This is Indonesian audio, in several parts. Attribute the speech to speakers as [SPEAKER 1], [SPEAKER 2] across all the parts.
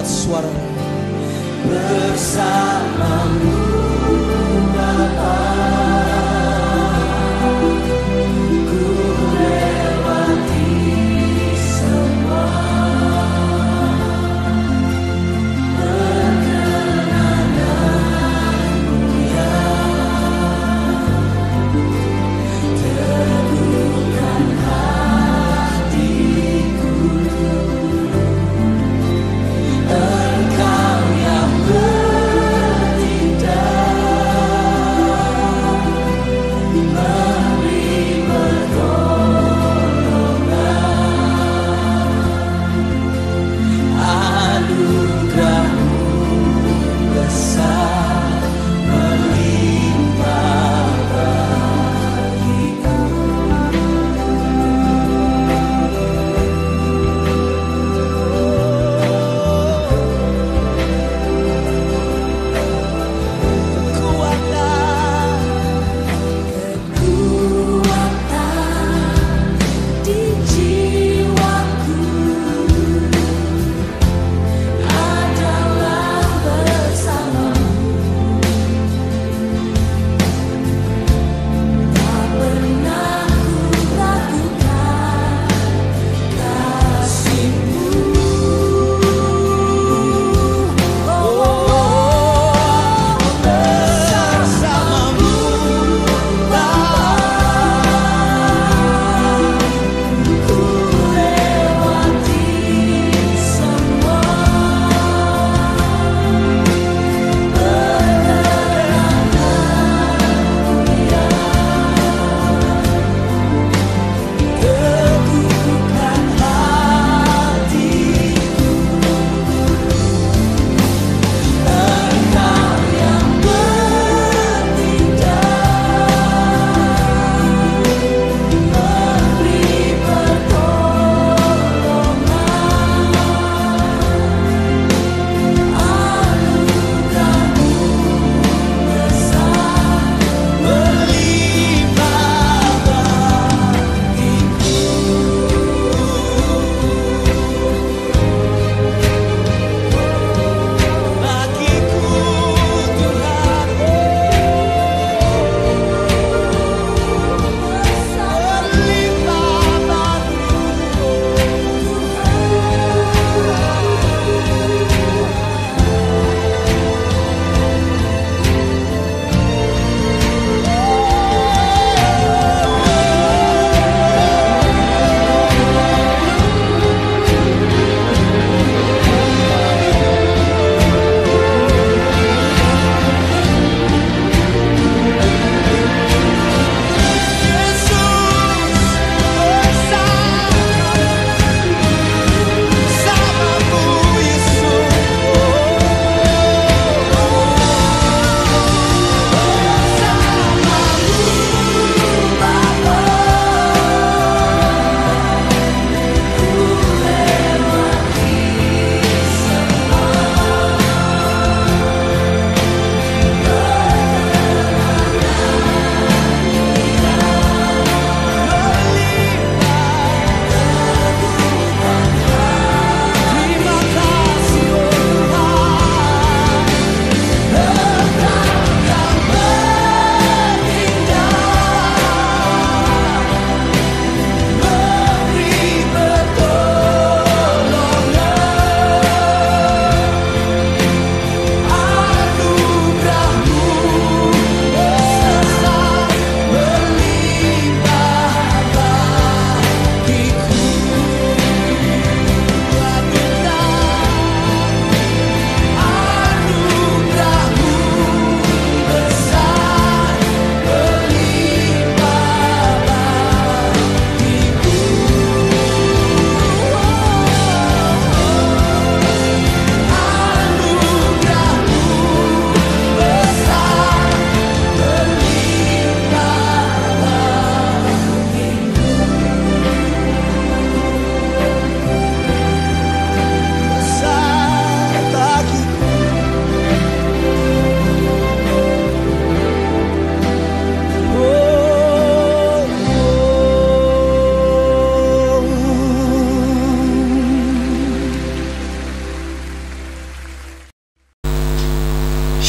[SPEAKER 1] Suara
[SPEAKER 2] bersamamu Bapa, ku lewati semua perkenananmu yang teguhkan hatiku. Engkau yang bertindak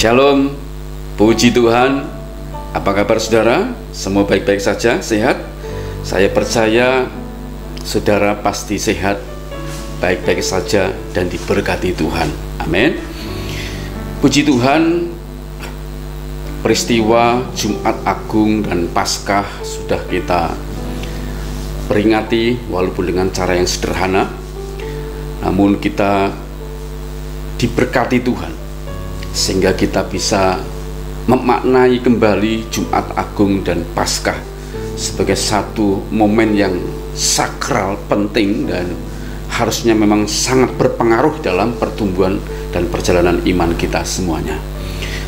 [SPEAKER 3] Shalom, puji Tuhan. Apa kabar saudara? Semua baik-baik saja, sehat? Saya percaya saudara pasti sehat, baik-baik saja, dan diberkati Tuhan. Amin. Puji Tuhan, peristiwa Jumat Agung dan Paskah sudah kita peringati, walaupun dengan cara yang sederhana, namun kita diberkati Tuhan sehingga kita bisa memaknai kembali Jumat Agung dan Paskah sebagai satu momen yang sakral, penting, dan harusnya memang sangat berpengaruh dalam pertumbuhan dan perjalanan iman kita semuanya.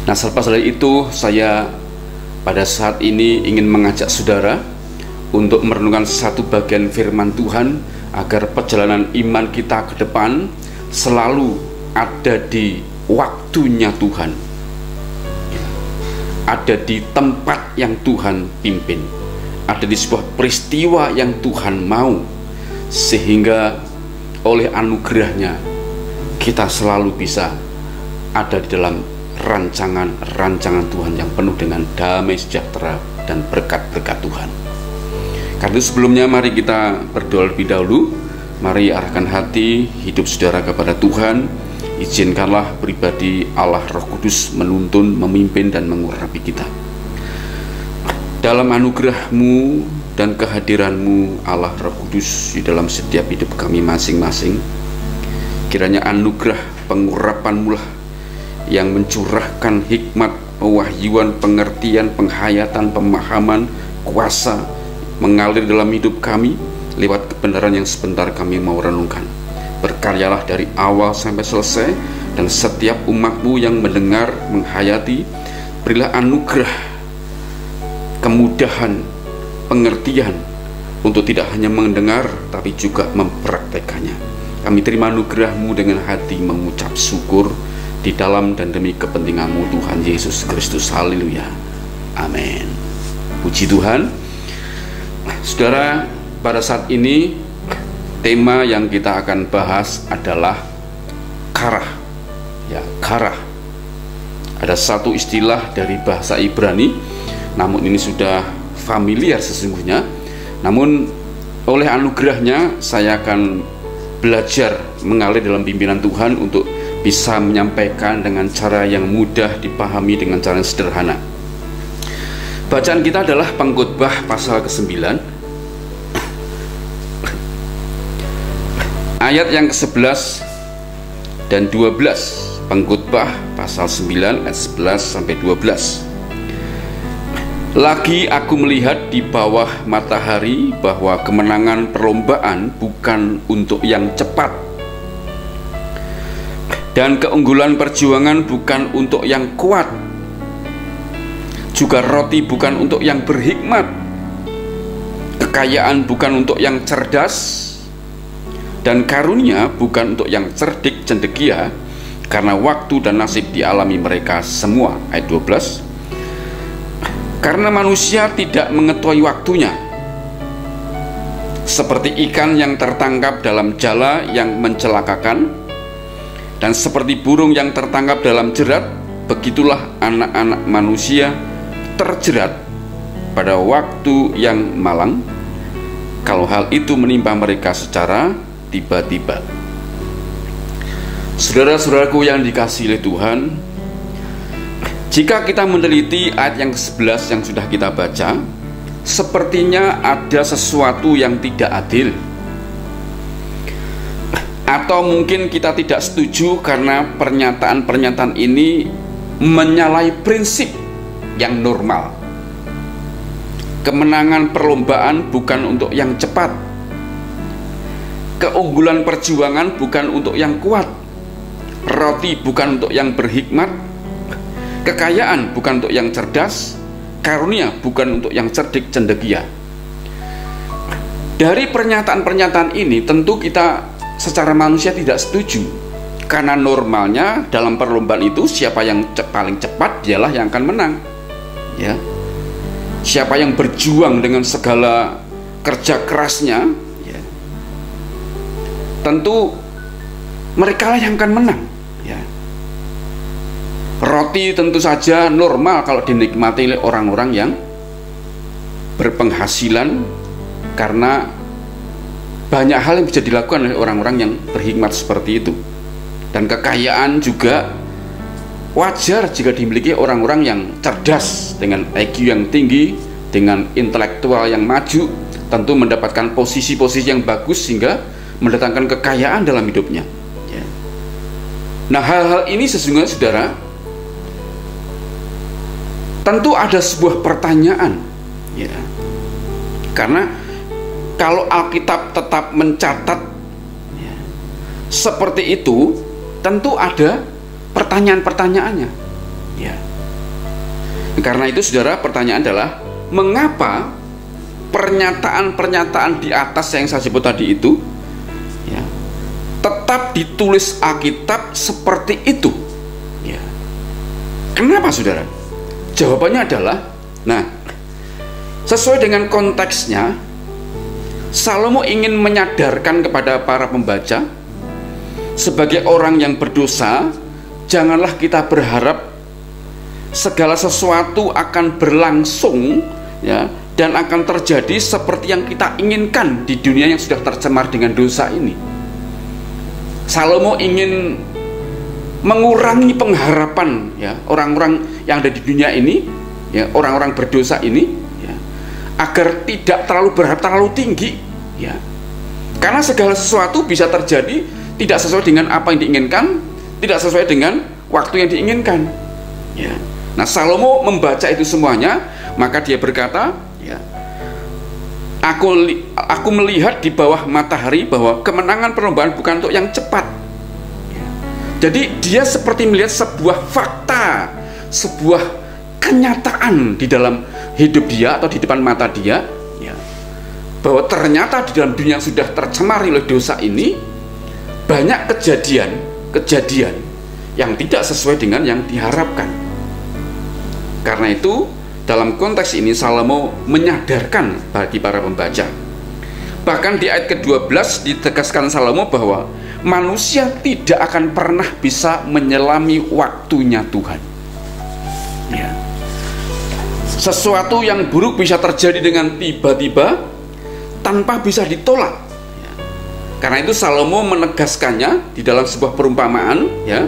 [SPEAKER 3] Nah, selepas dari itu, saya pada saat ini ingin mengajak saudara untuk merenungkan satu bagian firman Tuhan agar perjalanan iman kita ke depan selalu ada di waktunya Tuhan, ada di tempat yang Tuhan pimpin, ada di sebuah peristiwa yang Tuhan mau, sehingga oleh anugerahnya kita selalu bisa ada di dalam rancangan Tuhan yang penuh dengan damai sejahtera dan berkat-berkat Tuhan. Karena sebelumnya mari kita berdoa lebih dahulu. Mari arahkan hati hidup saudara kepada Tuhan. Izinkanlah pribadi Allah Roh Kudus menuntun, memimpin, dan mengurapi kita. Dalam anugerah-Mu dan kehadiran-Mu Allah Roh Kudus di dalam setiap hidup kami masing-masing, kiranya anugerah pengurapan-Mu lah yang mencurahkan hikmat, pewahyuan, pengertian, penghayatan, pemahaman, kuasa mengalir dalam hidup kami lewat kebenaran yang sebentar kami mau renungkan. Berkaryalah dari awal sampai selesai, dan setiap umat-Mu yang mendengar, menghayati, berilah anugerah, kemudahan, pengertian untuk tidak hanya mendengar tapi juga mempraktekannya. Kami terima anugerah-Mu dengan hati mengucap syukur di dalam dan demi kepentingan-Mu Tuhan Yesus Kristus. Haleluya. Amin. Puji Tuhan. Saudara, pada saat ini tema yang kita akan bahas adalah karah. Ya, karah. Ada satu istilah dari bahasa Ibrani, namun ini sudah familiar sesungguhnya. Namun oleh anugerahnya saya akan belajar mengalir dalam pimpinan Tuhan untuk bisa menyampaikan dengan cara yang mudah dipahami, dengan cara yang sederhana. Bacaan kita adalah Pengkhotbah pasal ke-9 ayat yang ke-11 dan 12. Pengkhotbah pasal 9 ayat 11 sampai 12. Lagi aku melihat di bawah matahari bahwa kemenangan perlombaan bukan untuk yang cepat, dan keunggulan perjuangan bukan untuk yang kuat, juga roti bukan untuk yang berhikmat, kekayaan bukan untuk yang cerdas, dan karunia bukan untuk yang cerdik cendekia, karena waktu dan nasib dialami mereka semua. Ayat 12. Karena manusia tidak mengetahui waktunya, seperti ikan yang tertangkap dalam jala yang mencelakakan, dan seperti burung yang tertangkap dalam jerat, begitulah anak-anak manusia terjerat pada waktu yang malang, kalau hal itu menimpa mereka secara tiba-tiba. Saudara-saudaraku yang dikasihi oleh Tuhan, jika kita meneliti ayat yang ke-11 yang sudah kita baca, sepertinya ada sesuatu yang tidak adil, atau mungkin kita tidak setuju karena pernyataan-pernyataan ini menyalahi prinsip yang normal. Kemenangan perlombaan bukan untuk yang cepat, keunggulan perjuangan bukan untuk yang kuat, roti bukan untuk yang berhikmat, kekayaan bukan untuk yang cerdas, karunia bukan untuk yang cerdik cendekia. Dari pernyataan-pernyataan ini tentu kita secara manusia tidak setuju, karena normalnya dalam perlombaan itu siapa yang paling cepat dialah yang akan menang. Ya, siapa yang berjuang dengan segala kerja kerasnya, ya, tentu mereka lah yang akan menang. Ya, roti roti tentu saja normal kalau dinikmati oleh orang-orang yang berpenghasilan, karena banyak hal yang bisa dilakukan oleh orang-orang yang berhikmat seperti itu. Dan kekayaan juga wajar jika dimiliki orang-orang yang cerdas, dengan IQ yang tinggi, dengan intelektual yang maju, tentu mendapatkan posisi-posisi yang bagus sehingga mendatangkan kekayaan dalam hidupnya. Nah, hal-hal ini sesungguhnya, saudara, tentu ada sebuah pertanyaan, ya. Karena kalau Alkitab tetap mencatat, ya, seperti itu, tentu ada pertanyaan-pertanyaannya, ya. Karena itu, saudara, pertanyaan adalah mengapa pernyataan-pernyataan di atas yang saya sebut tadi itu, ya, tetap ditulis Alkitab seperti itu, ya. Kenapa, saudara? Jawabannya adalah, nah, sesuai dengan konteksnya, Salomo ingin menyadarkan kepada para pembaca, sebagai orang yang berdosa, janganlah kita berharap segala sesuatu akan berlangsung, ya, dan akan terjadi seperti yang kita inginkan di dunia yang sudah tercemar dengan dosa ini. Salomo ingin mengurangi pengharapan, ya, orang-orang yang ada di dunia ini, ya, orang-orang berdosa ini, ya, agar tidak terlalu berharap terlalu tinggi, ya. Karena segala sesuatu bisa terjadi tidak sesuai dengan apa yang diinginkan, tidak sesuai dengan waktu yang diinginkan, ya. Nah, Salomo membaca itu semuanya, maka dia berkata, ya, Aku melihat di bawah matahari bahwa kemenangan perlombaan bukan untuk yang cepat. Jadi dia seperti melihat sebuah fakta, sebuah kenyataan di dalam hidup dia atau di depan mata dia, ya, bahwa ternyata di dalam dunia yang sudah tercemari oleh dosa ini banyak kejadian yang tidak sesuai dengan yang diharapkan. Karena itu, dalam konteks ini Salomo menyadarkan bagi para pembaca. Bahkan di ayat ke-12 ditegaskan Salomo bahwa manusia tidak akan pernah bisa menyelami waktunya Tuhan, ya. Sesuatu yang buruk bisa terjadi dengan tiba-tiba tanpa bisa ditolak, ya. Karena itu Salomo menegaskannya di dalam sebuah perumpamaan, ya,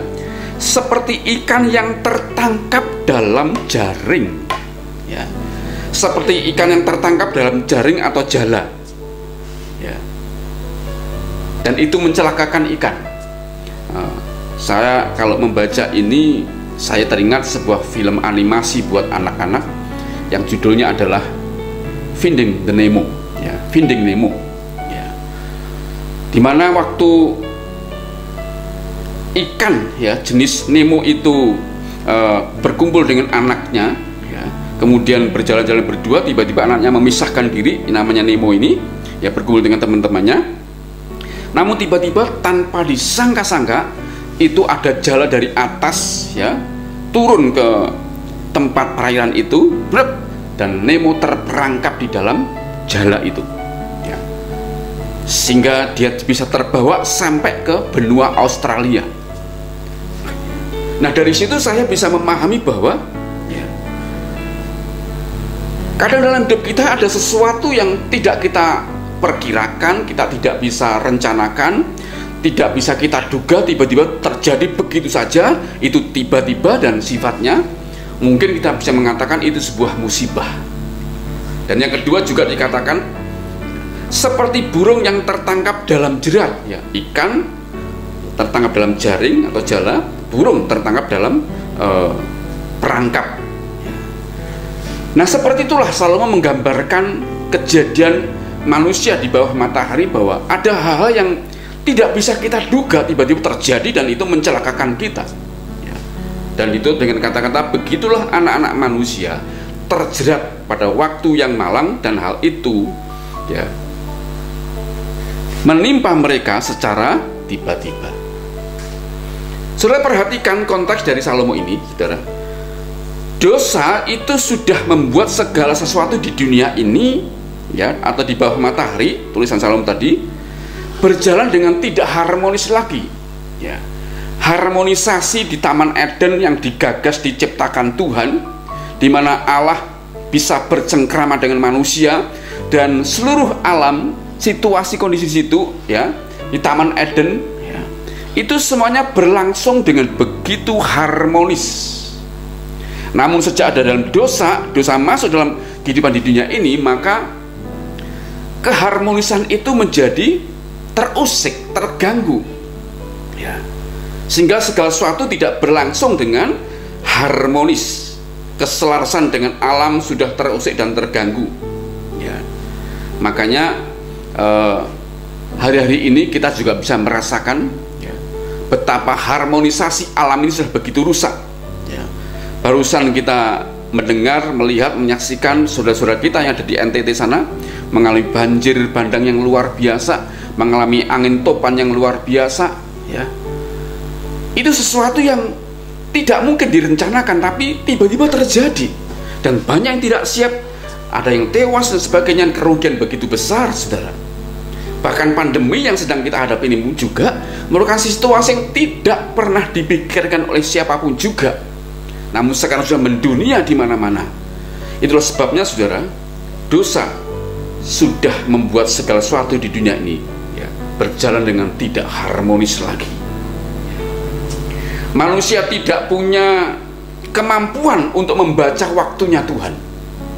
[SPEAKER 3] seperti ikan yang tertangkap dalam jaring, ya, seperti ikan yang tertangkap dalam jaring atau jala, ya, dan itu mencelakakan ikan. Saya kalau membaca ini, saya teringat sebuah film animasi buat anak-anak yang judulnya adalah Finding Nemo, ya, Finding Nemo, ya, dimana waktu ikan, ya, jenis Nemo itu berkumpul dengan anaknya, kemudian berjalan-jalan berdua, tiba-tiba anaknya memisahkan diri, namanya Nemo ini, ya, berkumpul dengan teman-temannya. Namun tiba-tiba tanpa disangka-sangka itu ada jala dari atas, ya, turun ke tempat perairan itu, dan Nemo terperangkap di dalam jala itu, ya, sehingga dia bisa terbawa sampai ke benua Australia. Nah, dari situ saya bisa memahami bahwa, ya, kadang dalam hidup kita ada sesuatu yang tidak kita perkirakan, kita tidak bisa rencanakan, tidak bisa kita duga, tiba-tiba terjadi begitu saja. Itu tiba-tiba dan sifatnya mungkin kita bisa mengatakan itu sebuah musibah. Dan yang kedua juga dikatakan seperti burung yang tertangkap dalam jerat, ya, ikan tertangkap dalam jaring atau jala, burung tertangkap dalam perangkap. Nah, seperti itulah Salomo menggambarkan kejadian manusia di bawah matahari, bahwa ada hal-hal yang tidak bisa kita duga tiba-tiba terjadi dan itu mencelakakan kita, ya. Dan itu dengan kata-kata, begitulah anak-anak manusia terjerat pada waktu yang malang, dan hal itu, ya, menimpa mereka secara tiba-tiba. Saudara, perhatikan konteks dari Salomo ini, saudara. Dosa itu sudah membuat segala sesuatu di dunia ini, ya, atau di bawah matahari, tulisan Salomo tadi, berjalan dengan tidak harmonis lagi, ya. harmonisasi di Taman Eden yang digagas diciptakan Tuhan, di mana Allah bisa bercengkrama dengan manusia dan seluruh alam, situasi kondisi situ ya di Taman Eden ya, itu semuanya berlangsung dengan begitu harmonis. Namun sejak ada dalam dosa masuk dalam kehidupan di dunia ini, maka keharmonisan itu menjadi terusik, terganggu ya. Sehingga segala sesuatu tidak berlangsung dengan harmonis. Keselarasan dengan alam sudah terusik dan terganggu ya. Makanya hari-hari ini kita juga bisa merasakan ya, betapa harmonisasi alam ini sudah begitu rusak ya. Barusan kita mendengar, melihat, menyaksikan saudara-saudara kita yang ada di NTT sana mengalami banjir bandang yang luar biasa, mengalami angin topan yang luar biasa ya. Itu sesuatu yang tidak mungkin direncanakan, tapi tiba-tiba terjadi dan banyak yang tidak siap, ada yang tewas dan sebagainya, kerugian begitu besar saudara. Bahkan pandemi yang sedang kita hadapi ini juga merupakan situasi yang tidak pernah dipikirkan oleh siapapun juga, namun sekarang sudah mendunia di mana-mana. Itulah sebabnya saudara, dosa sudah membuat segala sesuatu di dunia ini ya, berjalan dengan tidak harmonis lagi. Manusia tidak punya kemampuan untuk membaca waktunya Tuhan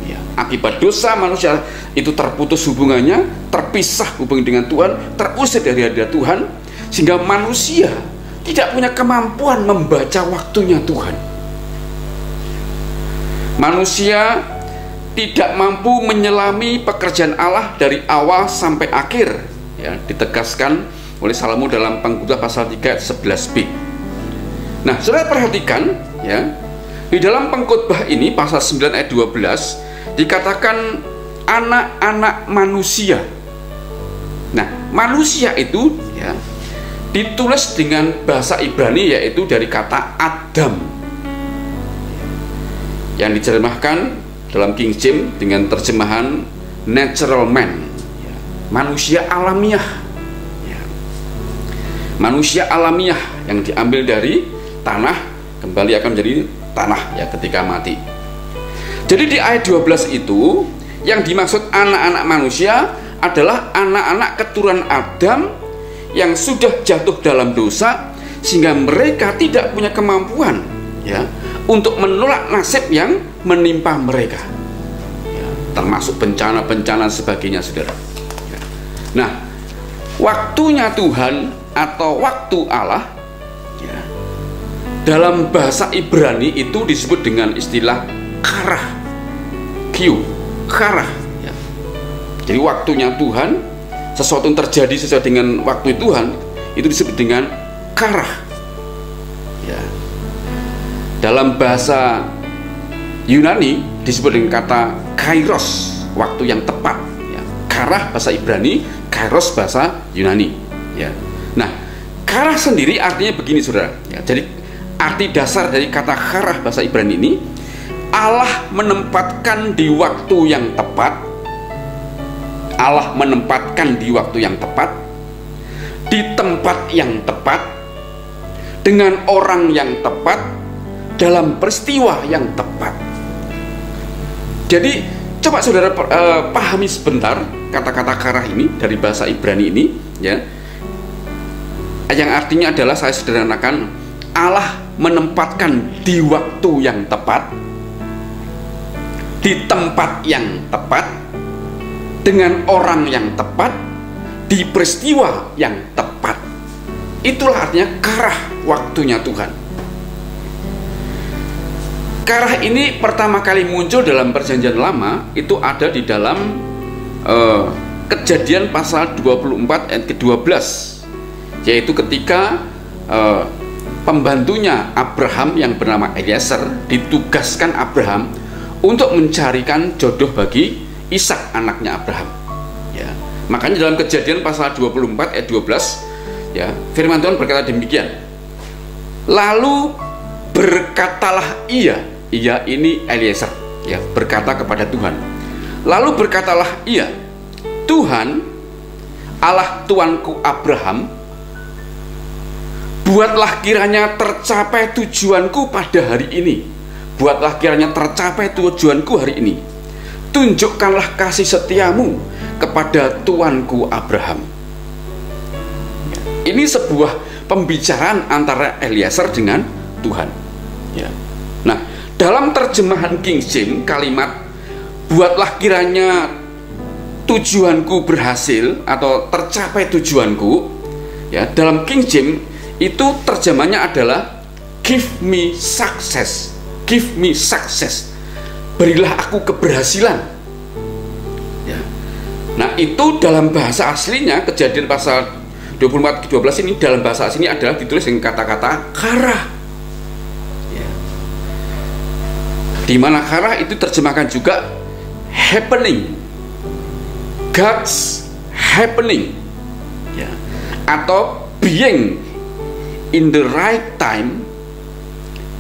[SPEAKER 3] ya. Akibat dosa manusia itu terputus hubungannya, terpisah hubungan dengan Tuhan, terusir dari hadirat Tuhan, sehingga manusia tidak punya kemampuan membaca waktunya Tuhan. Manusia tidak mampu menyelami pekerjaan Allah dari awal sampai akhir ya, ditegaskan oleh Salomo dalam Pengkhotbah pasal 3 ayat 11b. Nah, saudara perhatikan ya, di dalam Pengkhotbah ini pasal 9 ayat 12 dikatakan anak-anak manusia. Nah, manusia itu ya ditulis dengan bahasa Ibrani, yaitu dari kata Adam, yang diterjemahkan dalam King James dengan terjemahan natural man ya, manusia alamiah ya. Manusia alamiah yang diambil dari tanah, kembali akan menjadi tanah ya ketika mati. Jadi di ayat 12 itu yang dimaksud anak-anak manusia adalah anak-anak keturunan Adam yang sudah jatuh dalam dosa, sehingga mereka tidak punya kemampuan ya untuk menolak nasib yang menimpa mereka ya, termasuk bencana-bencana sebagainya saudara ya. Nah, waktunya Tuhan atau waktu Allah ya, dalam bahasa Ibrani itu disebut dengan istilah karah, karah ya. Jadi waktunya Tuhan, sesuatu yang terjadi sesuai dengan waktu Tuhan itu disebut dengan karah ya. Dalam bahasa Yunani disebut dengan kata kairos, waktu yang tepat ya. Karah bahasa Ibrani, kairos bahasa Yunani ya. Nah, karah sendiri artinya begini saudara ya. Jadi arti dasar dari kata karah bahasa Ibrani ini, Allah menempatkan di waktu yang tepat. Allah menempatkan di waktu yang tepat, di tempat yang tepat, dengan orang yang tepat, dalam peristiwa yang tepat. Jadi coba saudara pahami sebentar kata-kata karah ini dari bahasa Ibrani ini ya, yang artinya adalah, saya sederhanakan, Allah menempatkan di waktu yang tepat, di tempat yang tepat, dengan orang yang tepat, di peristiwa yang tepat. Itulah artinya karah waktunya Tuhan. Karah ini pertama kali muncul dalam Perjanjian Lama, itu ada di dalam Kejadian pasal 24 ayat ke-12, yaitu ketika pembantunya Abraham yang bernama Eliezer ditugaskan Abraham untuk mencarikan jodoh bagi Ishak, anaknya Abraham ya. Makanya dalam Kejadian pasal 24 ayat 12 ya, firman Tuhan berkata demikian, lalu berkatalah ia ini Eliezer ya, berkata kepada Tuhan, lalu berkatalah ia, Tuhan Allah tuanku Abraham, Buatlah kiranya tercapai tujuanku pada hari ini. Buatlah kiranya tercapai tujuanku hari ini. Tunjukkanlah kasih setiamu kepada tuanku Abraham. Ini sebuah pembicaraan antara Eliezer dengan Tuhan. Ya. Nah, dalam terjemahan King James, kalimat buatlah kiranya tujuanku berhasil atau tercapai tujuanku, ya, dalam King James itu terjemahnya adalah give me success. Give me success. Berilah aku keberhasilan. Ya. Nah, itu dalam bahasa aslinya, Kejadian pasal 24-12 ini dalam bahasa aslinya adalah ditulis dengan kata-kata karah. Ya. Di mana karah itu terjemahkan juga happening. God's happening. Ya. Atau being in the right time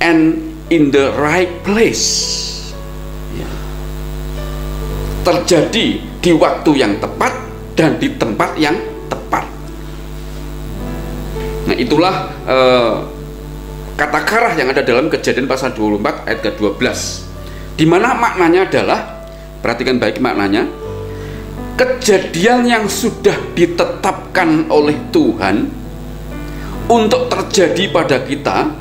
[SPEAKER 3] and in the right place. Ya. Terjadi di waktu yang tepat dan di tempat yang tepat. Nah, itulah kata karah yang ada dalam Kejadian pasal 24 ayat ke-12, di mana maknanya adalah, perhatikan baik maknanya, kejadian yang sudah ditetapkan oleh Tuhan untuk terjadi pada kita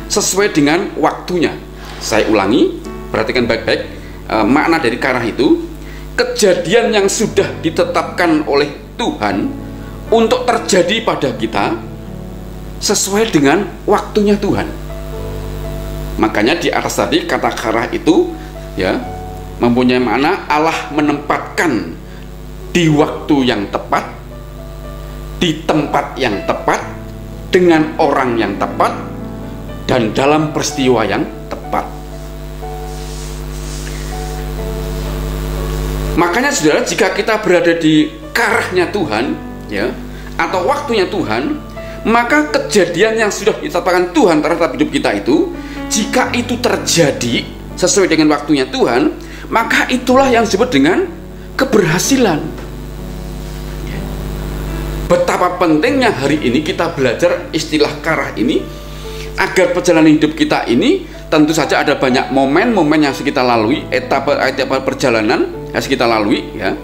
[SPEAKER 3] sesuai dengan waktunya. Saya ulangi, perhatikan baik-baik makna dari karah itu. Kejadian yang sudah ditetapkan oleh Tuhan untuk terjadi pada kita sesuai dengan waktunya Tuhan. Makanya di atas tadi kata karah itu, ya, mempunyai makna Allah menempatkan di waktu yang tepat, di tempat yang tepat, dengan orang yang tepat, dan dalam peristiwa yang tepat. Makanya saudara, jika kita berada di karahnya Tuhan, ya, atau waktunya Tuhan, maka kejadian yang sudah ditetapkan Tuhan terhadap hidup kita itu, jika itu terjadi sesuai dengan waktunya Tuhan, maka itulah yang disebut dengan keberhasilan. Betapa pentingnya hari ini kita belajar istilah karah ini, agar perjalanan hidup kita ini, tentu saja ada banyak momen-momen yang harus kita lalui, etapa perjalanan yang harus kita lalui, ya.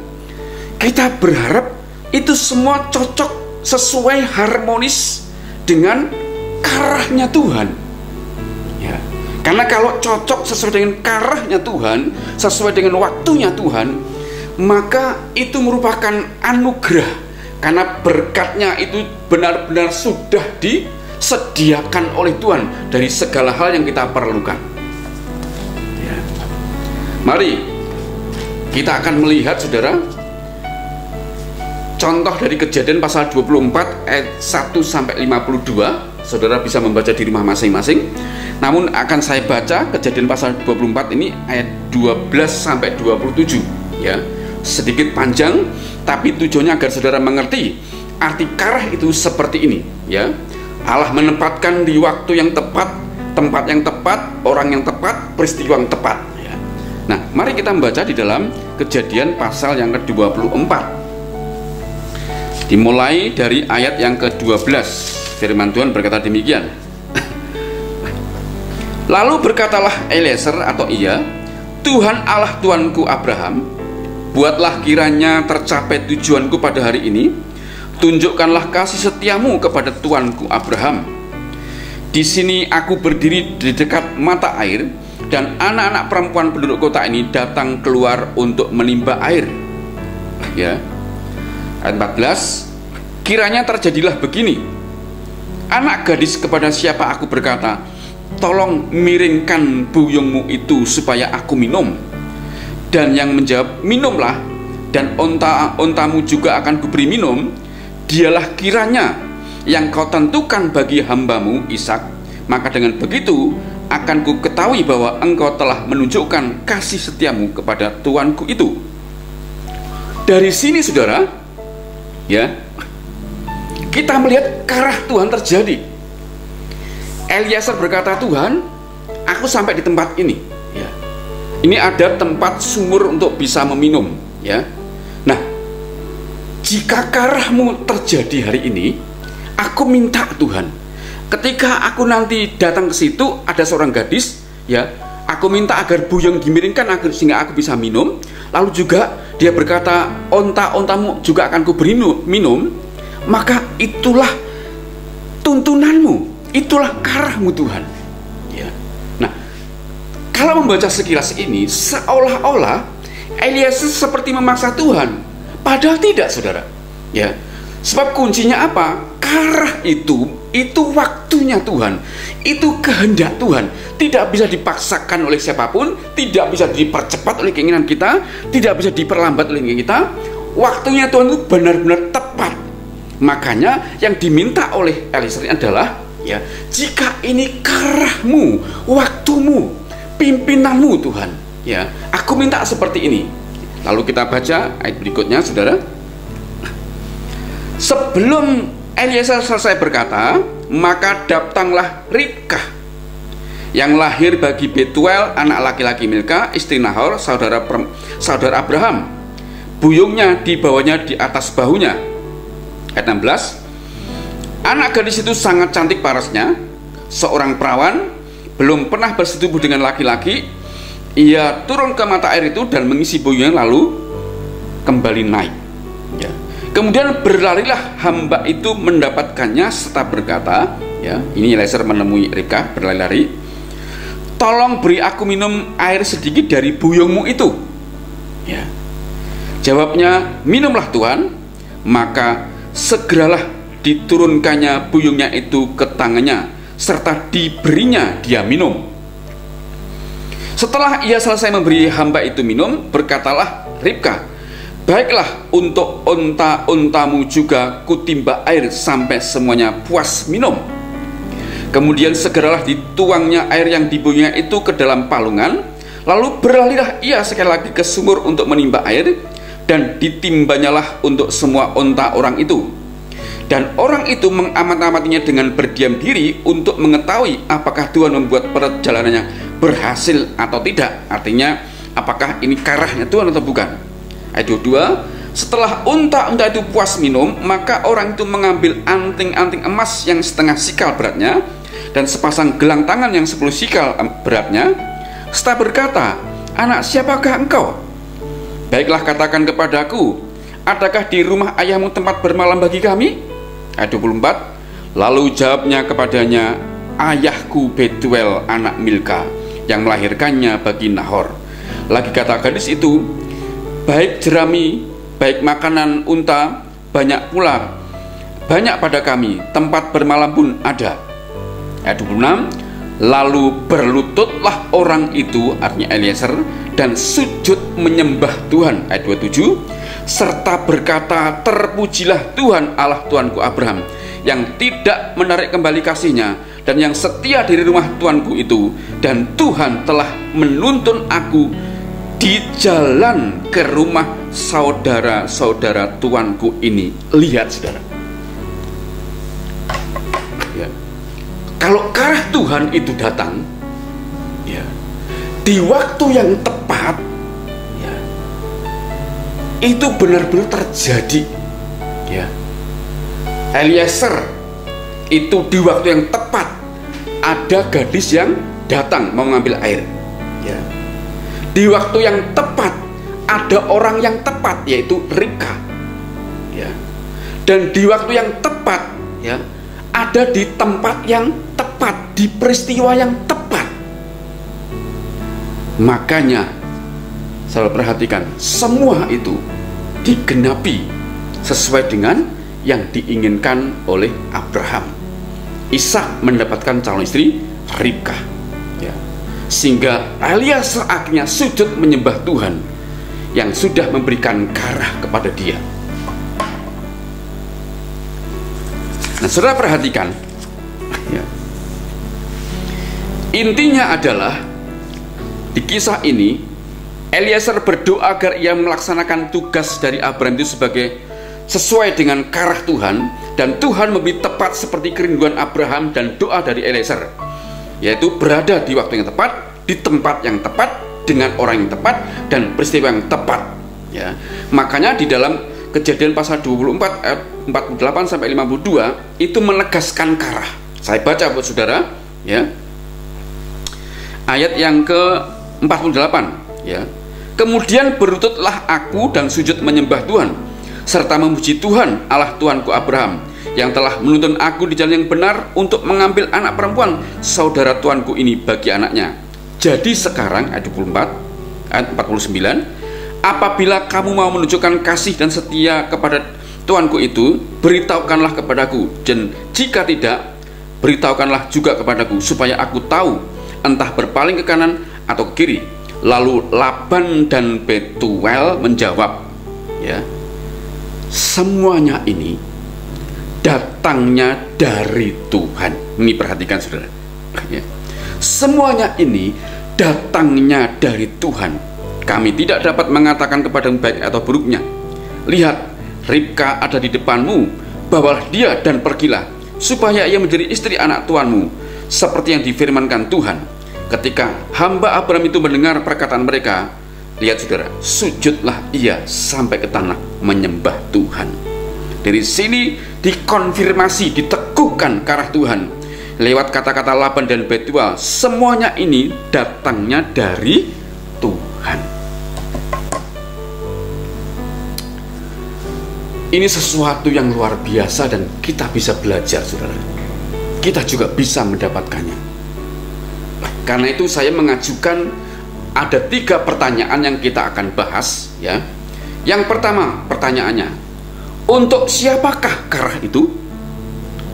[SPEAKER 3] Kita berharap itu semua cocok, sesuai, harmonis dengan karahnya Tuhan, ya. Karena kalau cocok sesuai dengan karahnya Tuhan, sesuai dengan waktunya Tuhan, maka itu merupakan anugerah, karena berkatnya itu benar-benar sudah disediakan oleh Tuhan dari segala hal yang kita perlukan, ya. Mari kita akan melihat, saudara, contoh dari Kejadian pasal 24 ayat 1-52. Saudara bisa membaca di rumah masing-masing. Namun akan saya baca Kejadian pasal 24 ini ayat 12-27, ya. Sedikit panjang, tapi tujuannya agar saudara mengerti arti karah itu seperti ini, ya. Allah menempatkan di waktu yang tepat, tempat yang tepat, orang yang tepat, peristiwa yang tepat, ya. Nah, mari kita membaca di dalam Kejadian pasal yang ke-24. Dimulai dari ayat yang ke-12. Firman Tuhan berkata demikian. Lalu berkatalah Eliezer atau ia, Tuhan Allah Tuanku Abraham, buatlah kiranya tercapai tujuanku pada hari ini. Tunjukkanlah kasih setiamu kepada tuanku Abraham. Di sini aku berdiri di dekat mata air, dan anak-anak perempuan penduduk kota ini datang keluar untuk menimba air. Ya. Ayat 14, kiranya terjadilah begini. Anak gadis kepada siapa aku berkata, tolong miringkan buyungmu itu supaya aku minum. Dan yang menjawab, minumlah, dan ontamu juga akan kuberi minum. Dialah kiranya yang kau tentukan bagi hambamu Ishak. Maka dengan begitu akan ku ketahui bahwa engkau telah menunjukkan kasih setiamu kepada tuanku itu. Dari sini, saudara, ya, kita melihat karah Tuhan terjadi. Eliezer berkata, Tuhan, aku sampai di tempat ini, ya. Ini ada tempat sumur untuk bisa meminum, ya. Nah, jika karahmu terjadi hari ini, aku minta Tuhan, ketika aku nanti datang ke situ ada seorang gadis, ya, aku minta agar buyung dimiringkan agar sehingga aku bisa minum. Lalu juga dia berkata, onta-ontamu juga akan kuberi minum. Maka itulah tuntunanmu, itulah karahmu Tuhan. Ya. Nah, kalau membaca sekilas ini seolah-olah Eliezer seperti memaksa Tuhan, padahal tidak, saudara. Ya, sebab kuncinya apa? Karah itu waktunya Tuhan, itu kehendak Tuhan, tidak bisa dipaksakan oleh siapapun, tidak bisa dipercepat oleh keinginan kita, tidak bisa diperlambat oleh keinginan kita. Waktunya Tuhan itu benar-benar tepat. Makanya yang diminta oleh Eliezer adalah, ya, jika ini karahmu, waktumu, pimpinanmu Tuhan, ya, aku minta seperti ini. Lalu kita baca ayat berikutnya, saudara. Sebelum Eliezer selesai berkata, maka datanglah Ribkah yang lahir bagi Betuel, anak laki-laki Milka, istri Nahor, saudara Abraham. Buyungnya dibawanya di atas bahunya. Ayat 16, anak gadis itu sangat cantik parasnya, seorang perawan, belum pernah bersetubuh dengan laki-laki. Ia turun ke mata air itu dan mengisi buyungnya, lalu kembali naik. Ya. Kemudian berlarilah hamba itu mendapatkannya serta berkata, ya, ini Eliezer menemui Ribkah berlari-lari, tolong beri aku minum air sedikit dari buyungmu itu. Ya. Jawabnya, minumlah Tuhan. Maka segeralah diturunkannya buyungnya itu ke tangannya serta diberinya dia minum. Setelah ia selesai memberi hamba itu minum, berkatalah Ribkah, baiklah, untuk onta-ontamu juga kutimba air sampai semuanya puas minum. Kemudian segeralah dituangnya air yang di buyungnya itu ke dalam palungan. Lalu berlarilah ia sekali lagi ke sumur untuk menimba air, dan ditimbanyalah untuk semua onta orang itu. Dan orang itu mengamat-amatinya dengan berdiam diri untuk mengetahui apakah Tuhan membuat perjalanannya berhasil atau tidak. Artinya, apakah ini karahnya Tuhan atau bukan. Ayat 22, setelah unta-unta itu puas minum, maka orang itu mengambil anting-anting emas yang setengah sikal beratnya dan sepasang gelang tangan yang 10 sikal beratnya, serta berkata, anak siapakah engkau? Baiklah, katakan kepadaku, adakah di rumah ayahmu tempat bermalam bagi kami? Ayat 24, lalu jawabnya kepadanya, ayahku Betuel anak Milka yang melahirkannya bagi Nahor. Lagi kata gadis itu, baik jerami, baik makanan unta, banyak pada kami, tempat bermalam pun ada. Ayat 26, lalu berlututlah orang itu, artinya Eliezer, dan sujud menyembah Tuhan. Ayat 27, serta berkata, terpujilah Tuhan Allah Tuanku Abraham, yang tidak menarik kembali kasihnya dan yang setia dari rumah Tuanku itu, dan Tuhan telah menuntun aku di jalan ke rumah saudara-saudara Tuanku ini. Lihat, saudara, ya, kalau karah Tuhan itu datang, ya, di waktu yang tepat, ya, itu benar-benar terjadi. Ya, Eliezer itu di waktu yang tepat ada gadis yang datang mau mengambil air. Ya, di waktu yang tepat ada orang yang tepat, yaitu Ribkah. Ya, dan di waktu yang tepat, ya, ada di tempat yang tepat, di peristiwa yang tepat. Makanya saya perhatikan, semua itu digenapi sesuai dengan yang diinginkan oleh Abraham. Ishak mendapatkan calon istri Ribkah, ya, sehingga Eliezer akhirnya sujud menyembah Tuhan yang sudah memberikan karah kepada dia. Nah, saudara perhatikan, ya, intinya adalah di kisah ini Eliezer berdoa agar ia melaksanakan tugas dari Abraham itu sesuai dengan karah Tuhan, dan Tuhan memberi tepat seperti kerinduan Abraham dan doa dari Eliezer, yaitu berada di waktu yang tepat, di tempat yang tepat, dengan orang yang tepat, dan peristiwa yang tepat. Ya, makanya di dalam Kejadian pasal 24 ayat 48 sampai 52 itu menegaskan karah. Saya baca buat saudara, ya. Ayat yang ke-48, ya. Kemudian berlututlah aku dan sujud menyembah Tuhan, serta memuji Tuhan Allah Tuanku Abraham, yang telah menuntun aku di jalan yang benar untuk mengambil anak perempuan saudara tuanku ini bagi anaknya. Jadi sekarang ayat 24, ayat 49, apabila kamu mau menunjukkan kasih dan setia kepada tuanku itu, beritahukanlah kepadaku, dan jika tidak, beritahukanlah juga kepadaku, supaya aku tahu entah berpaling ke kanan atau ke kiri. Lalu Laban dan Betuel menjawab, ya, semuanya ini datangnya dari Tuhan. Ini perhatikan saudara, ya. Semuanya ini datangnya dari Tuhan. Kami tidak dapat mengatakan kepadamu baik atau buruknya. Lihat, Ribka ada di depanmu, bawalah dia dan pergilah, supaya ia menjadi istri anak tuanmu, seperti yang difirmankan Tuhan. Ketika hamba Abraham itu mendengar perkataan mereka, lihat saudara, sujudlah ia sampai ke tanah menyembah Tuhan. Dari sini dikonfirmasi, diteguhkan ke arah Tuhan lewat kata-kata Laban dan Betuel. Semuanya ini datangnya dari Tuhan. Ini sesuatu yang luar biasa dan kita bisa belajar, saudara. Kita juga bisa mendapatkannya. Karena itu saya mengajukan ada 3 pertanyaan yang kita akan bahas, ya. Yang pertama pertanyaannya, untuk siapakah Karah itu?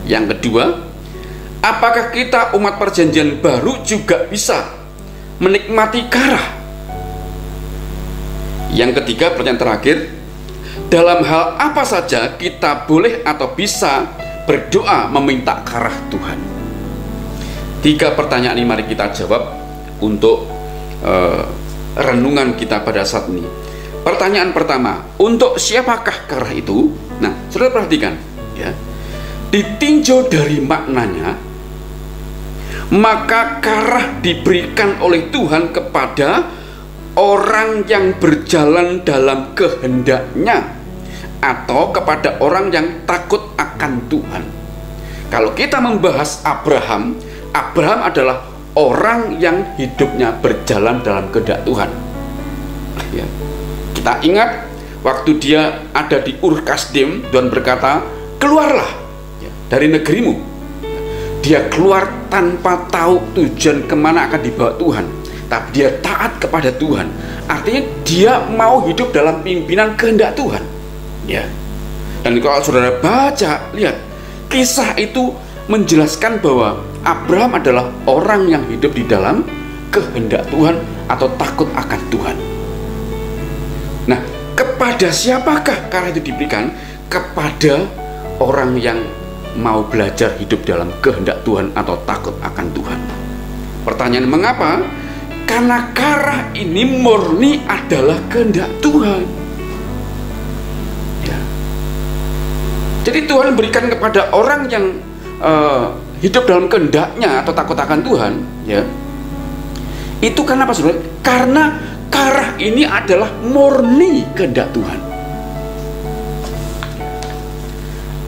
[SPEAKER 3] Yang kedua, apakah kita umat perjanjian baru juga bisa menikmati Karah? Yang ketiga, pertanyaan terakhir, dalam hal apa saja kita boleh atau bisa berdoa meminta Karah Tuhan? 3 pertanyaan ini mari kita jawab untuk renungan kita pada saat ini. Pertanyaan pertama, untuk siapakah Karah itu? Nah, saudara perhatikan, ya. Ditinjau dari maknanya, maka Karah diberikan oleh Tuhan kepada orang yang berjalan dalam kehendaknya, atau kepada orang yang takut akan Tuhan. Kalau kita membahas Abraham, Abraham adalah orang yang hidupnya berjalan dalam kehendak Tuhan, ya. Kita ingat waktu dia ada di Ur Kasdim, Tuhan berkata, keluarlah, ya, dari negerimu. Dia keluar tanpa tahu tujuan kemana akan dibawa Tuhan, tapi dia taat kepada Tuhan. Artinya dia mau hidup dalam pimpinan kehendak Tuhan, ya. Dan kalau saudara baca, lihat, kisah itu menjelaskan bahwa Abraham adalah orang yang hidup di dalam kehendak Tuhan atau takut akan Tuhan. Nah, kepada siapakah Karah itu diberikan? Kepada orang yang mau belajar hidup dalam kehendak Tuhan atau takut akan Tuhan. Pertanyaan mengapa? Karena Karah ini murni adalah kehendak Tuhan, ya. Jadi Tuhan berikan kepada orang yang hidup dalam kehendaknya atau takut akan Tuhan, ya. Itu karena apa, saudara? Karena Karah ini adalah murni kehendak Tuhan.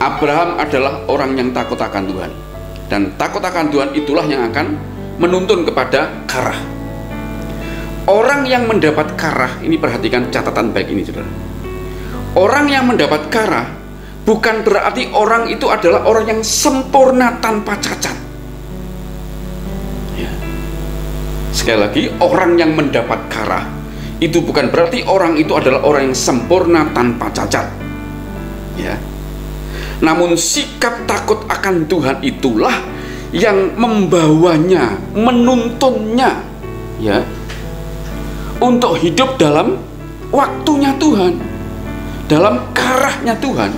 [SPEAKER 3] Abraham adalah orang yang takut akan Tuhan, dan takut akan Tuhan itulah yang akan menuntun kepada Karah. Orang yang mendapat Karah ini, perhatikan catatan baik ini, saudara. Orang yang mendapat Karah bukan berarti orang itu adalah orang yang sempurna tanpa cacat, ya. Sekali lagi, orang yang mendapat Karah itu bukan berarti orang itu adalah orang yang sempurna tanpa cacat, ya. Namun sikap takut akan Tuhan itulah yang membawanya, menuntunnya, ya, untuk hidup dalam waktunya Tuhan, dalam karahnya Tuhan.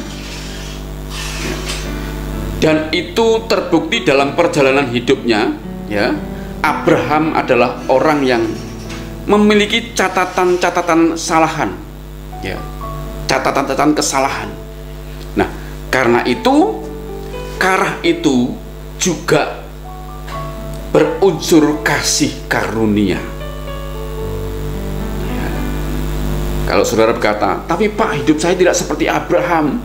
[SPEAKER 3] Dan itu terbukti dalam perjalanan hidupnya, ya. Abraham adalah orang yang memiliki catatan-catatan kesalahan, ya, catatan-catatan kesalahan. Nah, karena itu Karah itu juga berunsur kasih karunia, ya. Kalau saudara berkata, tapi Pak, hidup saya tidak seperti Abraham,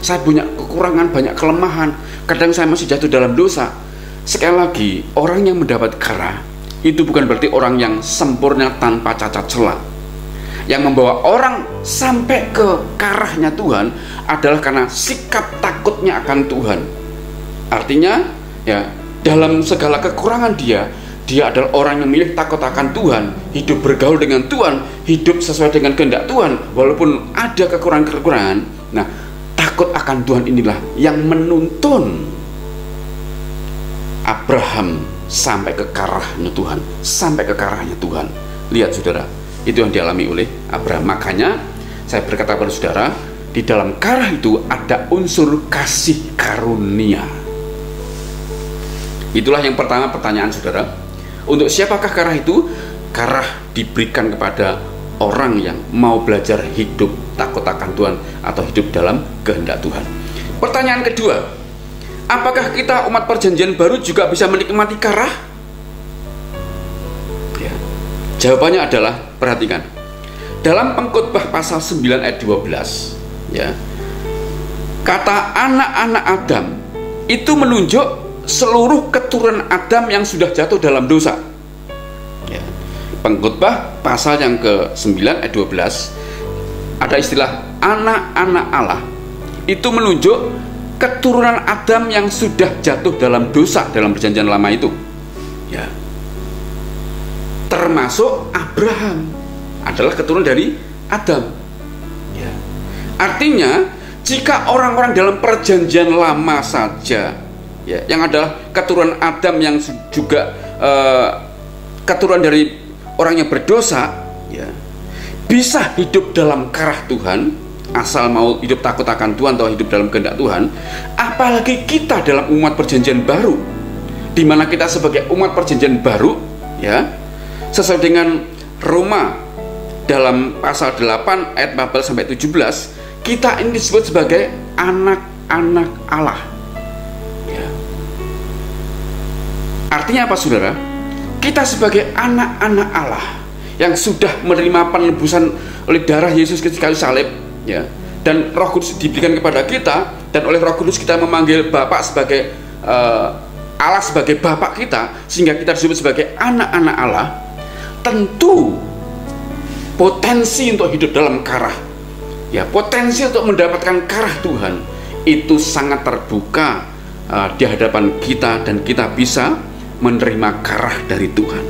[SPEAKER 3] saya punya kekurangan, banyak kelemahan, kadang saya masih jatuh dalam dosa. sekali lagi, orang yang mendapat karah itu bukan berarti orang yang sempurna tanpa cacat celah. Yang membawa orang sampai ke karahnya Tuhan adalah karena sikap takutnya akan Tuhan. Artinya, ya, dalam segala kekurangan dia adalah orang yang milih takut akan Tuhan, hidup bergaul dengan Tuhan, hidup sesuai dengan kehendak Tuhan, walaupun ada kekurangan-kekurangan. Nah, takut akan Tuhan inilah yang menuntun Abraham sampai ke karahnya Tuhan, sampai ke karahnya Tuhan. Lihat saudara, itu yang dialami oleh Abraham. Makanya saya berkata kepada saudara, di dalam karah itu ada unsur kasih karunia. Itulah yang pertama pertanyaan saudara. Untuk siapakah karah itu? Karah diberikan kepada orang yang mau belajar hidup takut akan Tuhan atau hidup dalam kehendak Tuhan. Pertanyaan kedua, apakah kita umat perjanjian baru juga bisa menikmati karah? Ya. Jawabannya adalah, perhatikan, dalam Pengkhotbah pasal 9 ayat 12, ya, kata anak-anak Adam itu menunjuk seluruh keturunan Adam yang sudah jatuh dalam dosa. Ya. Pengkhotbah pasal yang ke-9 ayat 12 ada istilah anak-anak Allah, itu menunjuk keturunan Adam yang sudah jatuh dalam dosa dalam perjanjian lama itu, ya, termasuk Abraham adalah keturunan dari Adam, ya. Artinya jika orang-orang dalam perjanjian lama saja, ya, yang adalah keturunan Adam yang juga keturunan dari orang yang berdosa, ya, bisa hidup dalam karah Tuhan, asal mau hidup takut akan Tuhan atau hidup dalam kehendak Tuhan, apalagi kita dalam umat perjanjian baru, di mana kita sebagai umat perjanjian baru, ya, sesuai dengan Roma dalam pasal 8 ayat 14 sampai 17, kita ini disebut sebagai anak-anak Allah. Ya. Artinya apa saudara? Kita sebagai anak-anak Allah yang sudah menerima penebusan oleh darah Yesus Kristus kayu salib, ya, dan Roh Kudus diberikan kepada kita, dan oleh Roh Kudus kita memanggil Bapak sebagai Allah sebagai Bapak kita, sehingga kita disebut sebagai anak-anak Allah. Tentu potensi untuk hidup dalam karah, ya, potensi untuk mendapatkan karah Tuhan itu sangat terbuka di hadapan kita, dan kita bisa menerima karah dari Tuhan.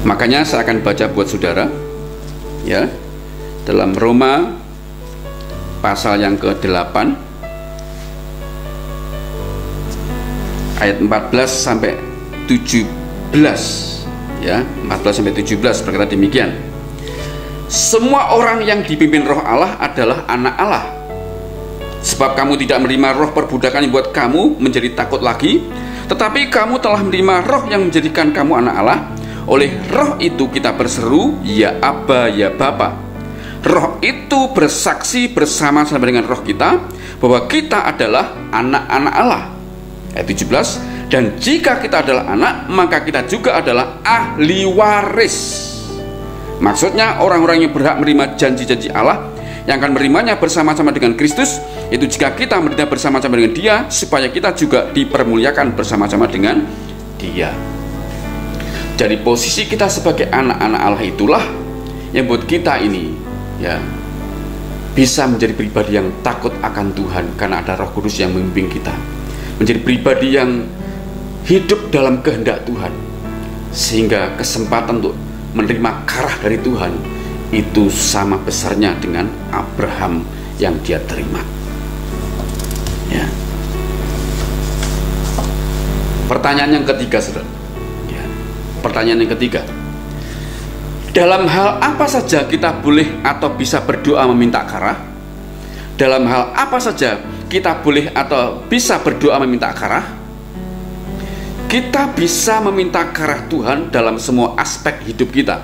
[SPEAKER 3] Makanya saya akan baca buat saudara, ya, dalam Roma pasal yang ke-8 ayat 14 sampai 17, ya, 14 sampai 17 berkata demikian. Semua orang yang dipimpin Roh Allah adalah anak Allah. Sebab kamu tidak menerima roh perbudakan yang buat kamu menjadi takut lagi, tetapi kamu telah menerima roh yang menjadikan kamu anak Allah. Oleh roh itu kita berseru, ya Aba, ya Bapa. Roh itu bersaksi bersama-sama dengan roh kita bahwa kita adalah anak-anak Allah. Ayat 17, dan jika kita adalah anak, maka kita juga adalah ahli waris. Maksudnya orang-orang yang berhak menerima janji-janji Allah, yang akan menerimanya bersama-sama dengan Kristus, itu jika kita menderita bersama-sama dengan Dia, supaya kita juga dipermuliakan bersama-sama dengan Dia. Jadi posisi kita sebagai anak-anak Allah itulah yang buat kita ini, ya, bisa menjadi pribadi yang takut akan Tuhan karena ada Roh Kudus yang membimbing kita, menjadi pribadi yang hidup dalam kehendak Tuhan, sehingga kesempatan untuk menerima karah dari Tuhan itu sama besarnya dengan Abraham yang dia terima, ya. Pertanyaan yang ketiga, saudara, ya. Pertanyaan yang ketiga, dalam hal apa saja kita boleh atau bisa berdoa meminta karah? Dalam hal apa saja kita boleh atau bisa berdoa meminta karah? Kita bisa meminta karah Tuhan dalam semua aspek hidup kita.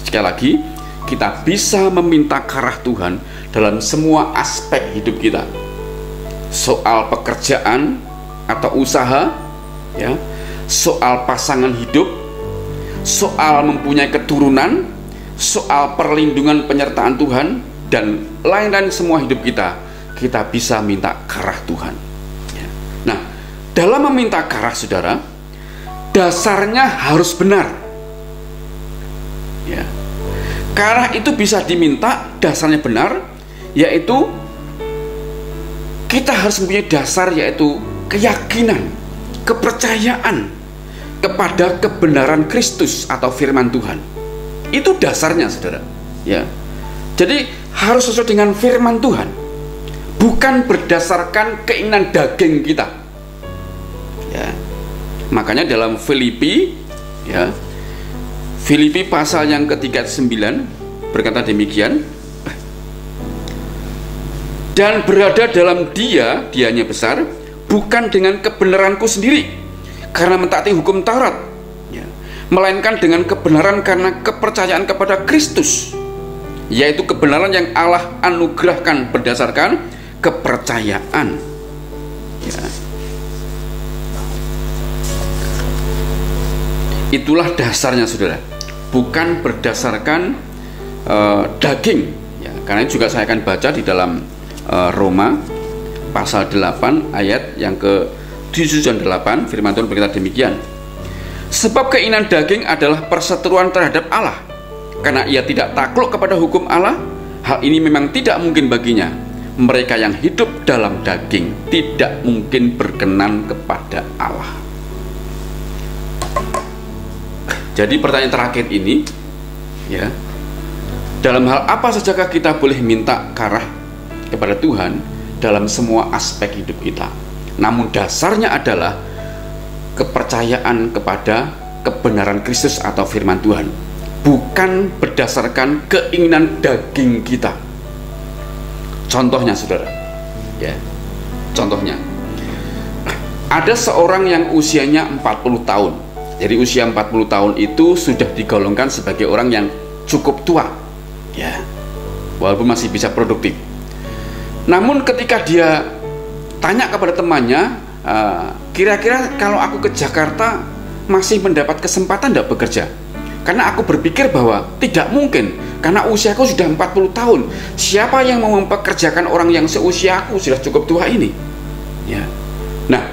[SPEAKER 3] Sekali lagi, kita bisa meminta karah Tuhan dalam semua aspek hidup kita. Soal pekerjaan atau usaha, ya, soal pasangan hidup, soal mempunyai keturunan, soal perlindungan penyertaan Tuhan, dan lain-lain semua hidup kita, kita bisa minta karah Tuhan, ya. Nah, dalam meminta karah, saudara, dasarnya harus benar. Ya. Karah itu bisa diminta, dasarnya benar, yaitu kita harus mempunyai dasar, yaitu keyakinan, kepercayaan kepada kebenaran Kristus atau firman Tuhan. Itu dasarnya, saudara. Ya. Jadi harus sesuai dengan firman Tuhan, bukan berdasarkan keinginan daging kita. Ya. Makanya dalam Filipi, ya, Filipi pasal yang ke-3:9 berkata demikian, dan berada dalam dianya besar, bukan dengan kebenaranku sendiri karena mentaati hukum Taurat, ya, melainkan dengan kebenaran karena kepercayaan kepada Kristus, yaitu kebenaran yang Allah anugerahkan berdasarkan kepercayaan. Ya. Itulah dasarnya, saudara, bukan berdasarkan daging, ya. Karena itu juga saya akan baca di dalam Roma pasal 8 ayat yang ke-7 dan 8. Firman Tuhan berkata demikian, sebab keinginan daging adalah perseteruan terhadap Allah, karena ia tidak takluk kepada hukum Allah. Hal ini memang tidak mungkin baginya. Mereka yang hidup dalam daging tidak mungkin berkenan kepada Allah. Jadi pertanyaan terakhir ini, ya, dalam hal apa sajakah kita boleh minta karah kepada Tuhan dalam semua aspek hidup kita? Namun dasarnya adalah kepercayaan kepada kebenaran Kristus atau firman Tuhan, bukan berdasarkan keinginan daging kita. Contohnya, saudara, ya, contohnya ada seorang yang usianya 40 tahun. Jadi usia 40 tahun itu sudah digolongkan sebagai orang yang cukup tua, ya, walaupun masih bisa produktif. Namun ketika dia tanya kepada temannya, kira-kira kalau aku ke Jakarta masih mendapat kesempatan tidak bekerja? Karena aku berpikir bahwa tidak mungkin, karena usiaku sudah 40 tahun. Siapa yang mau mempekerjakan orang yang seusiaku sudah cukup tua ini? Ya. Nah,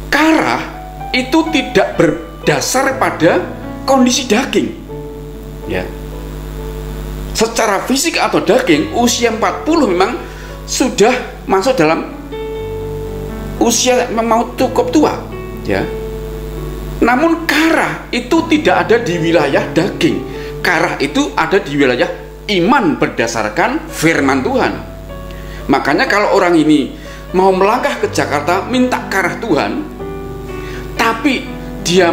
[SPEAKER 3] karah itu tidak berdasar pada kondisi daging. Ya. Secara fisik atau daging, usia 40 memang sudah masuk dalam usia mau cukup tua, ya. Namun karah itu tidak ada di wilayah daging. Karah itu ada di wilayah iman berdasarkan firman Tuhan. Makanya kalau orang ini mau melangkah ke Jakarta minta karah Tuhan, tapi dia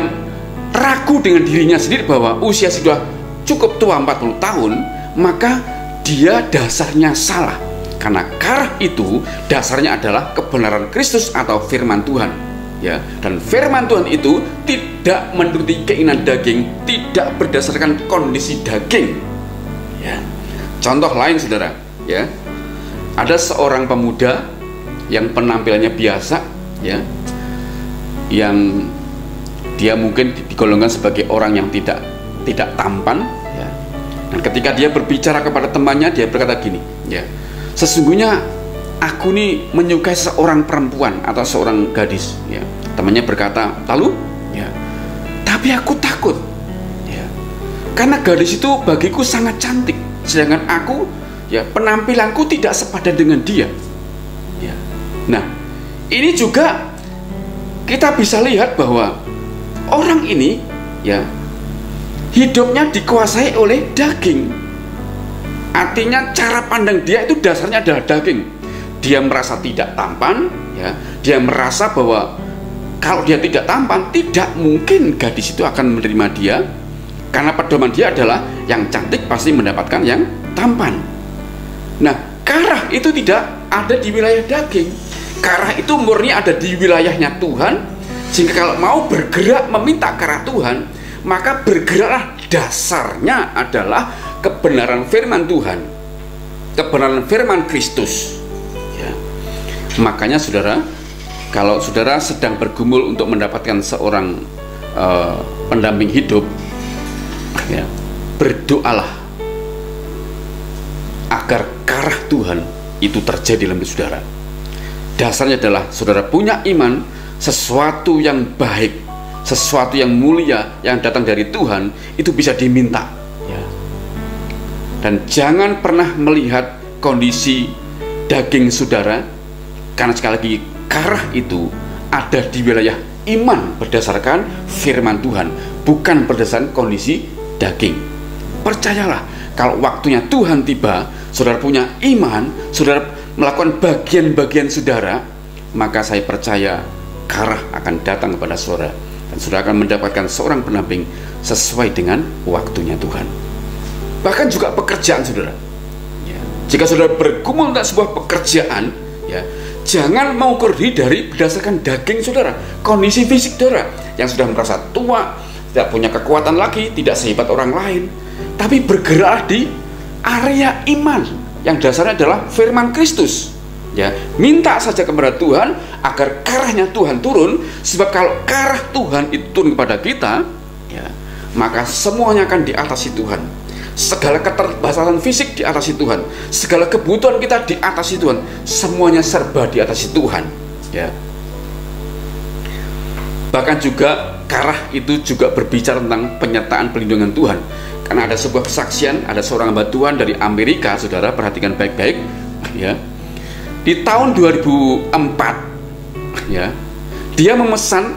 [SPEAKER 3] ragu dengan dirinya sendiri bahwa usia sudah cukup tua 40 tahun, maka dia dasarnya salah. Karena karah itu dasarnya adalah kebenaran Kristus atau firman Tuhan. Ya, dan firman Tuhan itu tidak menuruti keinginan daging, tidak berdasarkan kondisi daging. Ya. Contoh lain, saudara, ya, ada seorang pemuda yang penampilannya biasa, ya, yang dia mungkin digolongkan sebagai orang yang tidak tampan, ya. Dan ketika dia berbicara kepada temannya, dia berkata gini, ya, sesungguhnya aku nih menyukai seorang perempuan atau seorang gadis, ya. Temannya berkata, lalu, ya, tapi aku takut, ya, karena gadis itu bagiku sangat cantik, sedangkan aku, ya, penampilanku tidak sepadan dengan dia, ya. Nah, ini juga kita bisa lihat bahwa orang ini, ya, hidupnya dikuasai oleh daging. Artinya cara pandang dia itu dasarnya adalah daging. Dia merasa tidak tampan, ya. Dia merasa bahwa kalau dia tidak tampan, tidak mungkin gadis itu akan menerima dia, karena pedoman dia adalah yang cantik pasti mendapatkan yang tampan. Nah, karah itu tidak ada di wilayah daging. Karah itu murni ada di wilayahnya Tuhan. Sehingga kalau mau bergerak meminta karah Tuhan, maka bergeraklah dasarnya adalah kebenaran firman Tuhan, kebenaran firman Kristus, ya. Makanya, saudara, kalau saudara sedang bergumul untuk mendapatkan seorang pendamping hidup, ya, berdoalah agar karah Tuhan itu terjadi dalam hidup saudara. Dasarnya adalah saudara punya iman, sesuatu yang baik, sesuatu yang mulia yang datang dari Tuhan itu bisa diminta, ya. Dan jangan pernah melihat kondisi daging saudara, karena sekali lagi karah itu ada di wilayah iman berdasarkan firman Tuhan, bukan berdasarkan kondisi daging. Percayalah, kalau waktunya Tuhan tiba, saudara punya iman, saudara melakukan bagian-bagian saudara, maka saya percaya karah akan datang kepada saudara, dan saudara akan mendapatkan seorang pendamping sesuai dengan waktunya Tuhan. Bahkan juga pekerjaan saudara, ya. Jika saudara bergumul tentang sebuah pekerjaan, ya, jangan mengukur diri dari berdasarkan daging saudara, kondisi fisik saudara yang sudah merasa tua, tidak punya kekuatan lagi, tidak sehebat orang lain, tapi bergerak di area iman yang dasarnya adalah firman Kristus, ya. Minta saja kepada Tuhan agar karahnya Tuhan turun, sebab kalau karah Tuhan itu turun kepada kita, ya, maka semuanya akan diatasi Tuhan. Segala keterbatasan fisik diatasi Tuhan, segala kebutuhan kita diatasi Tuhan, semuanya serba diatasi Tuhan, ya. Bahkan juga karah itu juga berbicara tentang penyertaan pelindungan Tuhan. Karena ada sebuah kesaksian, ada seorang hamba Tuhan dari Amerika, saudara perhatikan baik-baik, ya. Di tahun 2004, ya, dia memesan,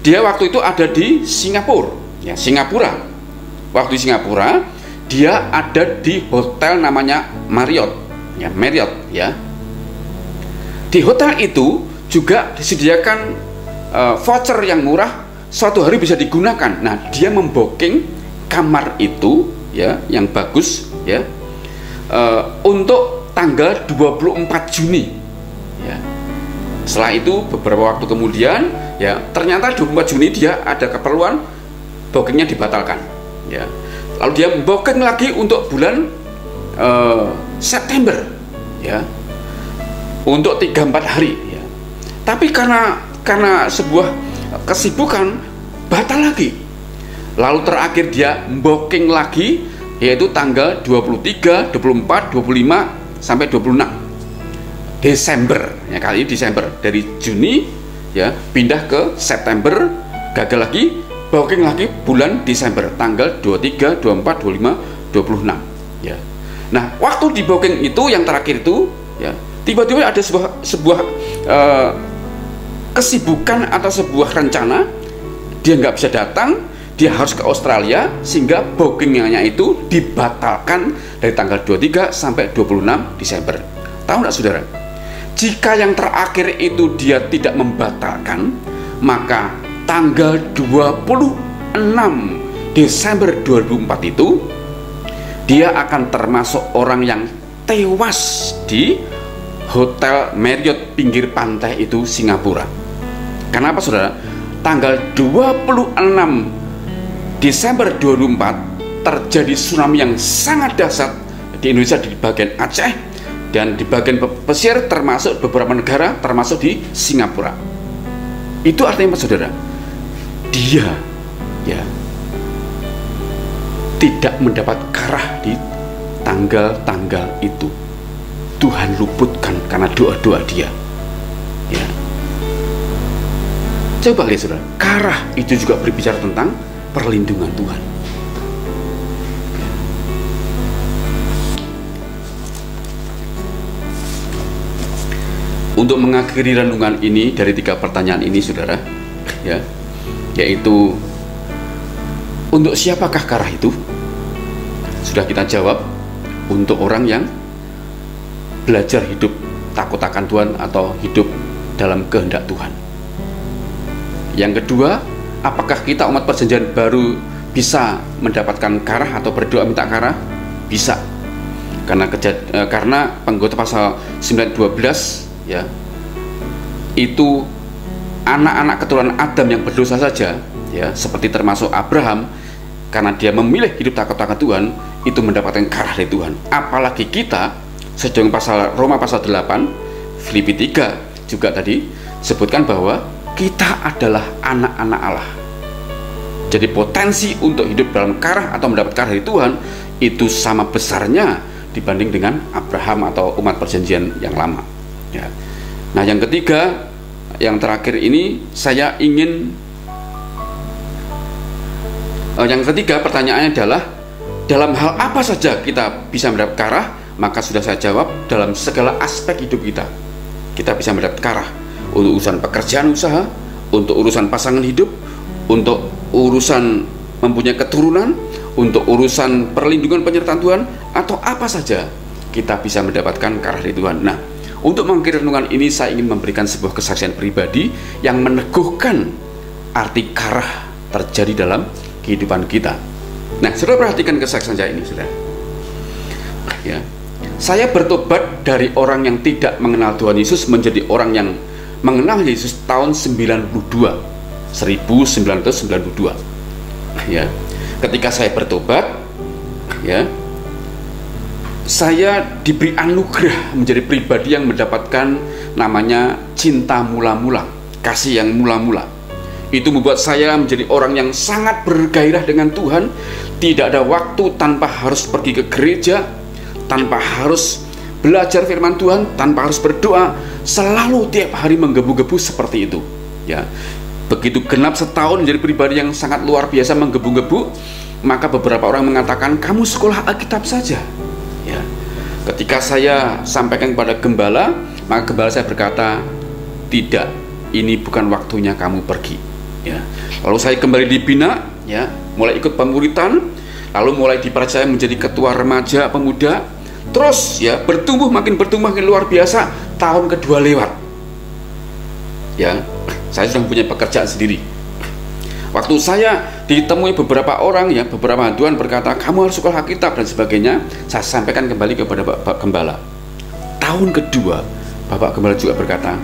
[SPEAKER 3] dia waktu itu ada di Singapura, ya, Singapura. Waktu di Singapura, dia ada di hotel namanya Marriott, ya, Marriott, ya. Di hotel itu juga disediakan voucher yang murah, suatu hari bisa digunakan. Nah, dia membooking kamar itu, ya, yang bagus, ya, untuk tanggal 24 Juni, ya. Setelah itu beberapa waktu kemudian, ya, ternyata 24 Juni dia ada keperluan, bookingnya dibatalkan, ya. Lalu dia booking lagi untuk bulan September, ya, untuk 3-4 hari, ya. Tapi karena sebuah kesibukan, batal lagi. Lalu terakhir dia booking lagi, yaitu tanggal 23, 24, 25 sampai 26 Desember, ya, kali ini Desember. Dari Juni, ya, pindah ke September, gagal lagi, booking lagi bulan Desember, tanggal 23, 24, 25, 26, ya. Nah, waktu di booking itu yang terakhir itu, ya, tiba-tiba ada sebuah kesibukan atau sebuah rencana, dia nggak bisa datang, dia harus ke Australia, sehingga bookingnya itu dibatalkan dari tanggal 23 sampai 26 Desember. Tahu nggak saudara? Jika yang terakhir itu dia tidak membatalkan, maka tanggal 26 Desember 2004 itu dia akan termasuk orang yang tewas di Hotel Marriott pinggir pantai itu Singapura. Kenapa saudara? Tanggal 26 Desember 2004 terjadi tsunami yang sangat dahsyat di Indonesia, di bagian Aceh dan di bagian pesisir, termasuk beberapa negara, termasuk di Singapura. Itu artinya apa saudara? Dia, ya, tidak mendapat karah di tanggal-tanggal itu. Tuhan luputkan karena doa-doa dia, ya. Coba lihat saudara, karah itu juga berbicara tentang perlindungan Tuhan, ya. Untuk mengakhiri renungan ini dari 3 pertanyaan ini saudara, ya, yaitu untuk siapakah karah itu? Sudah kita jawab, untuk orang yang belajar hidup takut akan Tuhan atau hidup dalam kehendak Tuhan. Yang kedua, apakah kita umat perjanjian baru bisa mendapatkan karah atau berdoa minta karah? Bisa. Karena Pengkhotbah pasal 9:12, ya, itu anak-anak keturunan Adam yang berdosa saja, ya, seperti termasuk Abraham, karena dia memilih hidup takut akan Tuhan, itu mendapatkan karah dari Tuhan. Apalagi kita, sejauh pasal Roma pasal 8, Filipi 3 juga tadi sebutkan bahwa kita adalah anak-anak Allah. Jadi potensi untuk hidup dalam karah atau mendapat karah dari Tuhan itu sama besarnya dibanding dengan Abraham atau umat perjanjian yang lama, ya. Nah, yang ketiga, yang terakhir ini saya ingin yang ketiga, pertanyaannya adalah dalam hal apa saja kita bisa mendapat karah? Maka sudah saya jawab, dalam segala aspek hidup kita bisa mendapat karah. Untuk urusan pekerjaan usaha, untuk urusan pasangan hidup, untuk urusan mempunyai keturunan, untuk urusan perlindungan penyertaan Tuhan, atau apa saja kita bisa mendapatkan karah dari Tuhan. Nah, untuk mengakhiri renungan ini saya ingin memberikan sebuah kesaksian pribadi yang meneguhkan arti karah terjadi dalam kehidupan kita. Nah, saudara perhatikan kesaksian saya ini, saudara. Ya, saya bertobat dari orang yang tidak mengenal Tuhan Yesus menjadi orang yang mengenal Yesus tahun 1992. Ya, ketika saya bertobat, ya, saya diberi anugerah menjadi pribadi yang mendapatkan namanya cinta mula-mula, kasih yang mula-mula. Itu membuat saya menjadi orang yang sangat bergairah dengan Tuhan. Tidak ada waktu tanpa harus pergi ke gereja, tanpa harus belajar firman Tuhan, tanpa harus berdoa. Selalu tiap hari menggebu-gebu seperti itu. Ya, begitu genap setahun menjadi pribadi yang sangat luar biasa menggebu-gebu, maka beberapa orang mengatakan, kamu sekolah Alkitab saja. Ya, ketika saya sampaikan kepada gembala, maka gembala saya berkata, tidak, ini bukan waktunya kamu pergi. Ya, lalu saya kembali dibina, ya, mulai ikut pemuritan, lalu mulai dipercaya menjadi ketua remaja pemuda, terus ya bertumbuh makin luar biasa. Tahun kedua lewat, ya, saya sudah punya pekerjaan sendiri. Waktu saya ditemui beberapa orang, ya, beberapa Tuhan berkata, kamu harus sekolah Alkitab dan sebagainya, saya sampaikan kembali kepada Bapak Gembala. Tahun kedua, Bapak Gembala juga berkata,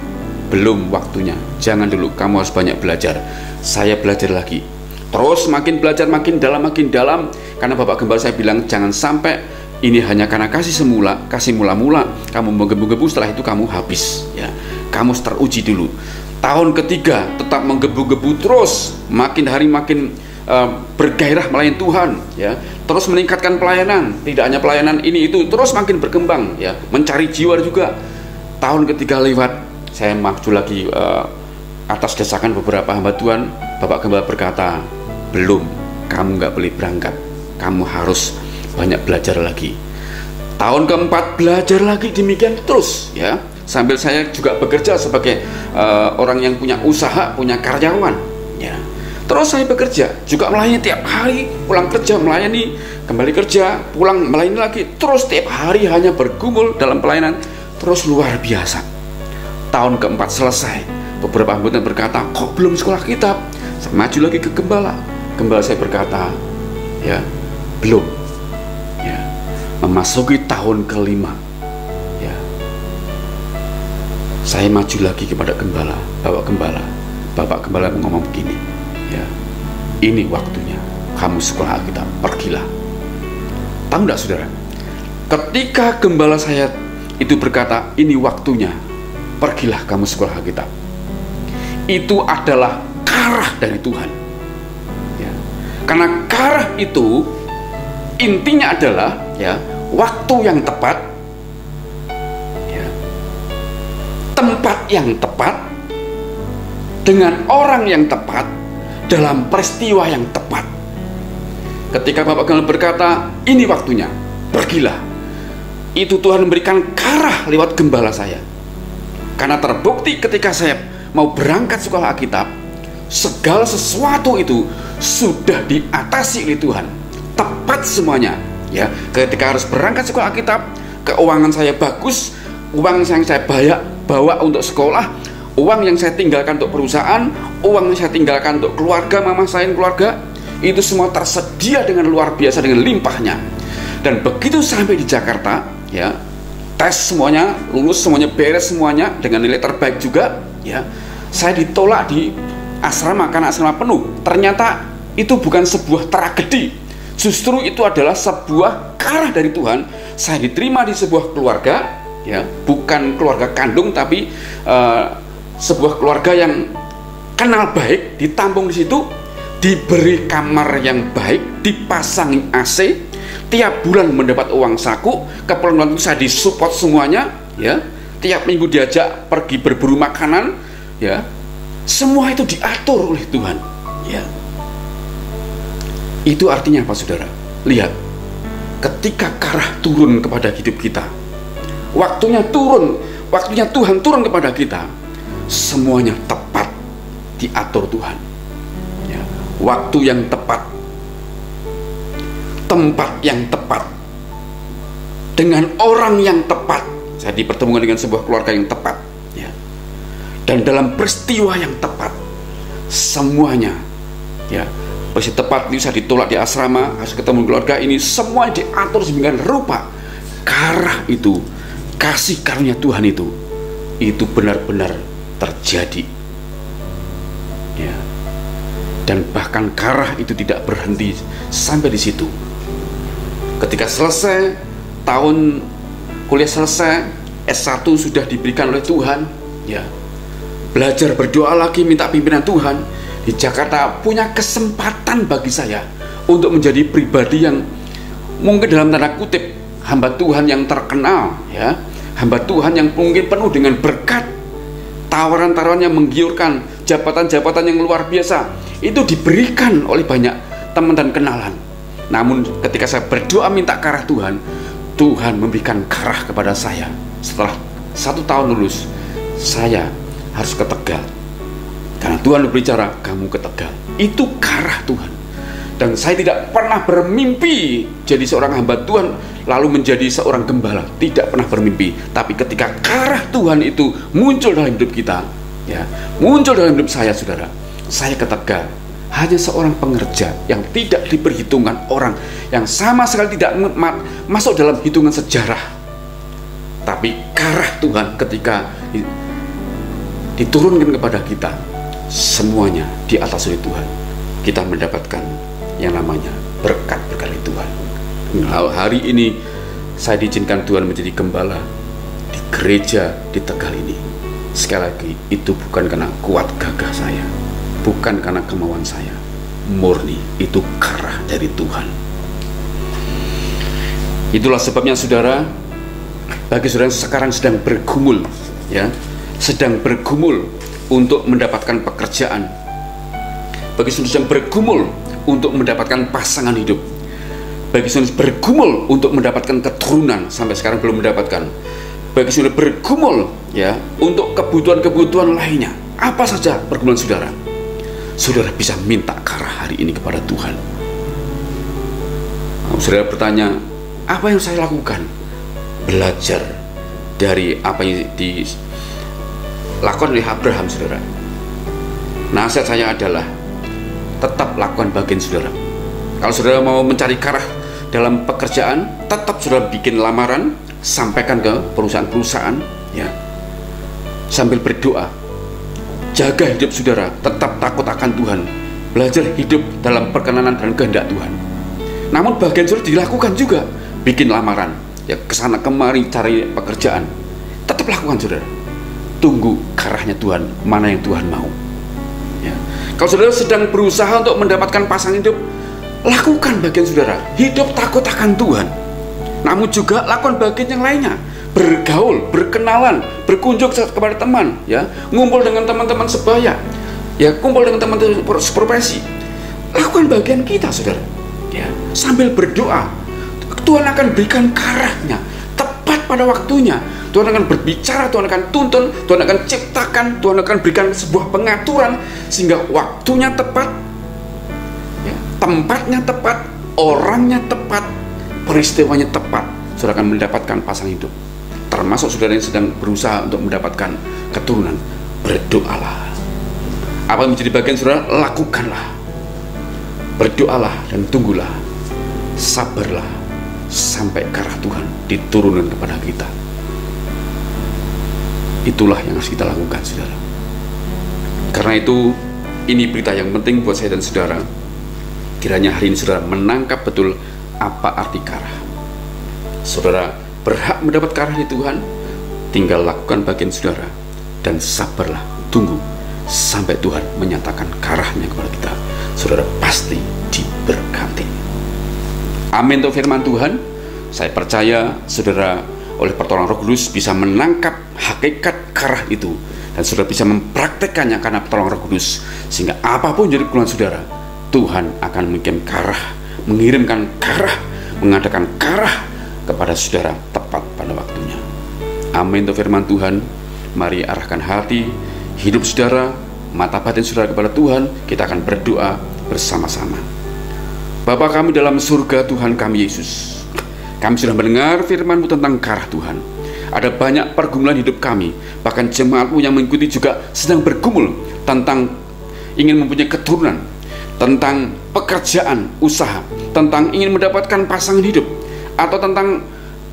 [SPEAKER 3] belum waktunya, jangan dulu, kamu harus banyak belajar. Saya belajar lagi, terus makin belajar makin dalam, karena Bapak Gembala saya bilang, jangan sampai ini hanya karena kasih mula-mula, kamu menggebu-gebu, setelah itu kamu habis, ya, kamu harus teruji dulu. Tahun ketiga tetap menggebu-gebu terus, makin hari makin bergairah melayani Tuhan, ya, terus meningkatkan pelayanan, tidak hanya pelayanan ini itu, terus makin berkembang, ya, mencari jiwa juga. Tahun ketiga lewat, saya maju lagi atas desakan beberapa hamba Tuhan. Bapak Gembala berkata, belum, kamu nggak boleh berangkat, kamu harus banyak belajar lagi. Tahun keempat belajar lagi, demikian terus, ya, sambil saya juga bekerja sebagai orang yang punya usaha, punya karyawan, ya. Terus saya bekerja, juga melayani tiap hari, pulang kerja melayani, kembali kerja, pulang melayani lagi, terus tiap hari hanya bergumul dalam pelayanan, terus luar biasa. Tahun keempat selesai, beberapa anggota berkata, kok belum sekolah kitab? Saya maju lagi ke gembala. Gembala saya berkata, ya, belum. Ya, memasuki tahun kelima, ya, saya maju lagi kepada gembala, Bapak Gembala ngomong begini, ya, ini waktunya kamu sekolah Alkitab, pergilah. Tahu enggak, saudara? Ketika gembala saya itu berkata, ini waktunya, pergilah kamu sekolah Alkitab, itu adalah karah dari Tuhan, ya. Karena karah itu intinya adalah, ya, waktu yang tepat, ya, tempat yang tepat, dengan orang yang tepat, dalam peristiwa yang tepat. Ketika Bapak Gembala berkata, ini waktunya, pergilah, itu Tuhan memberikan karah lewat gembala saya. Karena terbukti ketika saya mau berangkat sekolah Alkitab, segala sesuatu itu sudah diatasi oleh Tuhan, tepat semuanya, ya. Ketika harus berangkat sekolah Alkitab, keuangan saya bagus, uang yang saya bawa untuk sekolah, uang yang saya tinggalkan untuk perusahaan, uang yang saya tinggalkan untuk keluarga, mama saya dan keluarga, itu semua tersedia dengan luar biasa, dengan limpahnya. Dan begitu sampai di Jakarta, ya, tes semuanya, lulus semuanya, beres semuanya dengan nilai terbaik juga, ya, saya ditolak di asrama karena asrama penuh. Ternyata itu bukan sebuah tragedi, justru itu adalah sebuah karah dari Tuhan. Saya diterima di sebuah keluarga, ya, bukan keluarga kandung, tapi sebuah keluarga yang kenal baik, ditampung di situ, diberi kamar yang baik, dipasangi AC, tiap bulan mendapat uang saku, keperluan saya disupport semuanya, ya. Tiap minggu diajak pergi berburu makanan, ya, semua itu diatur oleh Tuhan, ya. Itu artinya apa, saudara? Lihat, ketika karah turun kepada hidup kita, waktunya Tuhan turun kepada kita, semuanya tepat diatur Tuhan, ya. Waktu yang tepat, tempat yang tepat, dengan orang yang tepat. Saya dipertemukan dengan sebuah keluarga yang tepat, ya. Dan dalam peristiwa yang tepat, semuanya, ya, pasti tepat itu saya ditolak di asrama, harus ketemu keluarga ini, semua diatur sedemikian rupa. Karah itu, kasih karunia Tuhan itu benar-benar terjadi, ya. Dan bahkan karah itu tidak berhenti sampai di situ. Ketika selesai tahun kuliah, selesai S1 sudah diberikan oleh Tuhan, ya. Belajar berdoa lagi, minta pimpinan Tuhan. Di Jakarta punya kesempatan bagi saya untuk menjadi pribadi yang mungkin dalam tanda kutip hamba Tuhan yang terkenal, ya. Hamba Tuhan yang mungkin penuh dengan berkat, tawaran-tawaran yang menggiurkan, jabatan-jabatan yang luar biasa itu diberikan oleh banyak teman dan kenalan. Namun ketika saya berdoa minta karah Tuhan, Tuhan memberikan karah kepada saya. Setelah 1 tahun lulus, saya harus ke Tegal, karena Tuhan berbicara, kamu ke Tegal. Itu karah Tuhan. Dan saya tidak pernah bermimpi jadi seorang hamba Tuhan lalu menjadi seorang gembala, tidak pernah bermimpi. Tapi ketika karah Tuhan itu muncul dalam hidup kita, ya, muncul dalam hidup saya, saudara, saya ke Tegal, hanya seorang pengerja yang tidak diperhitungkan orang, yang sama sekali tidak masuk dalam hitungan sejarah. Tapi karah Tuhan ketika diturunkan kepada kita, semuanya di atas oleh Tuhan, kita mendapatkan yang namanya berkat-berkat dari Tuhan. Hari ini saya diizinkan Tuhan menjadi gembala di gereja di Tegal ini. Sekali lagi, itu bukan karena kuat gagah saya, bukan karena kemauan saya, murni itu karah dari Tuhan. Itulah sebabnya, saudara, bagi saudara yang sekarang sedang bergumul, ya, sedang bergumul untuk mendapatkan pekerjaan, bagi saudara yang bergumul untuk mendapatkan pasangan hidup, bagi saudara yang bergumul untuk mendapatkan keturunan, sampai sekarang belum mendapatkan, bagi saudara bergumul, ya, untuk kebutuhan-kebutuhan lainnya, apa saja pergumulan saudara, saudara bisa minta karah hari ini kepada Tuhan. Saudara bertanya, apa yang saya lakukan? Belajar dari apa yang dilakukan oleh Abraham, saudara. Nasihat saya adalah tetap lakukan bagian saudara. Kalau saudara mau mencari karah dalam pekerjaan, tetap saudara bikin lamaran, sampaikan ke perusahaan-perusahaan, ya, sambil berdoa. Jaga hidup saudara, tetap takut akan Tuhan, belajar hidup dalam perkenanan dan kehendak Tuhan. Namun bagian saudara dilakukan juga, bikin lamaran, ya, kesana kemari cari pekerjaan, tetap lakukan saudara. Tunggu karahnya Tuhan, mana yang Tuhan mau, ya. Kalau saudara sedang berusaha untuk mendapatkan pasangan hidup, lakukan bagian saudara, hidup takut akan Tuhan. Namun juga lakukan bagian yang lainnya, bergaul, berkenalan, berkunjung kepada teman, ya, ngumpul dengan teman-teman sebaya, ya, kumpul dengan teman-teman seprofesi. Lakukan bagian kita, saudara, ya, sambil berdoa. Tuhan akan berikan karahnya tepat pada waktunya. Tuhan akan berbicara, Tuhan akan tuntun, Tuhan akan ciptakan, Tuhan akan berikan sebuah pengaturan sehingga waktunya tepat, ya, tempatnya tepat, orangnya tepat, peristiwanya tepat. Saudara akan mendapatkan pasangan hidup. Termasuk saudara yang sedang berusaha untuk mendapatkan keturunan, berdoalah. Apa yang menjadi bagian saudara, lakukanlah. Berdoalah dan tunggulah, sabarlah sampai karah Tuhan diturunkan kepada kita. Itulah yang harus kita lakukan, saudara. Karena itu, ini berita yang penting buat saya dan saudara. Kiranya hari ini saudara menangkap betul apa arti karah. Saudara berhak mendapat karah dari Tuhan, tinggal lakukan bagian saudara dan sabarlah, tunggu sampai Tuhan menyatakan karahnya kepada kita. Saudara pasti diberkati. Amin untuk firman Tuhan. Saya percaya saudara oleh pertolongan Roh Kudus bisa menangkap hakikat karah itu dan saudara bisa mempraktekannya karena pertolongan Roh Kudus, sehingga apapun jadi keluhan saudara, Tuhan akan mengirimkan karah, mengadakan karah kepada saudara tepat pada waktunya. Amin. Untuk firman Tuhan, mari arahkan hati, hidup saudara, mata batin saudara kepada Tuhan. Kita akan berdoa bersama-sama. Bapa kami dalam surga, Tuhan kami Yesus, kami sudah mendengar firman-Mu tentang karah Tuhan. Ada banyak pergumulan hidup kami, bahkan jemaat-Mu yang mengikuti juga sedang bergumul tentang ingin mempunyai keturunan, tentang pekerjaan, usaha, tentang ingin mendapatkan pasangan hidup, atau tentang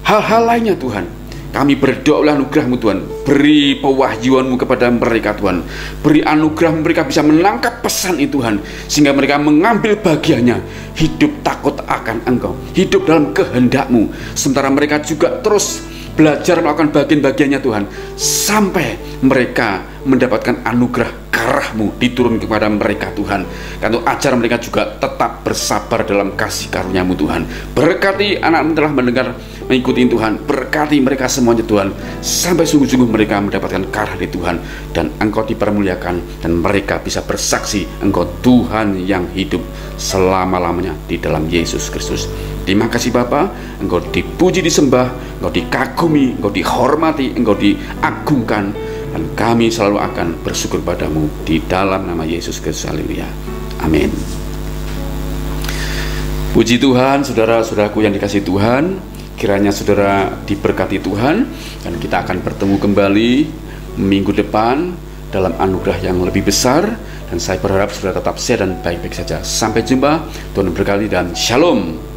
[SPEAKER 3] hal-hal lainnya Tuhan. Kami berdoa oleh anugerah-Mu Tuhan, beri pewahyuan-Mu kepada mereka Tuhan, beri anugerah mereka bisa menangkap pesan itu Tuhan, sehingga mereka mengambil bagiannya, hidup takut akan Engkau, hidup dalam kehendak-Mu, sementara mereka juga terus belajar melakukan bagian-bagiannya Tuhan, sampai mereka mendapatkan anugerah karah-Mu diturun kepada mereka Tuhan. Karena ajar mereka juga tetap bersabar dalam kasih karunia-Mu Tuhan. Berkati anak-Mu telah mendengar, mengikuti Tuhan, berkati mereka semuanya Tuhan, sampai sungguh-sungguh mereka mendapatkan karah di Tuhan, dan Engkau dipermuliakan, dan mereka bisa bersaksi Engkau Tuhan yang hidup selama-lamanya di dalam Yesus Kristus. Terima kasih Bapa, Engkau dipuji, disembah, Engkau dikagumi, Engkau dihormati, Engkau diagungkan, dan kami selalu akan bersyukur padamu di dalam nama Yesus Kristus. Haleluya. Amin. Puji Tuhan, saudara-saudaraku yang dikasihi Tuhan, kiranya saudara diberkati Tuhan, dan kita akan bertemu kembali minggu depan dalam anugerah yang lebih besar, dan saya berharap saudara tetap sehat dan baik-baik saja. Sampai jumpa, Tuhan berkati dan shalom.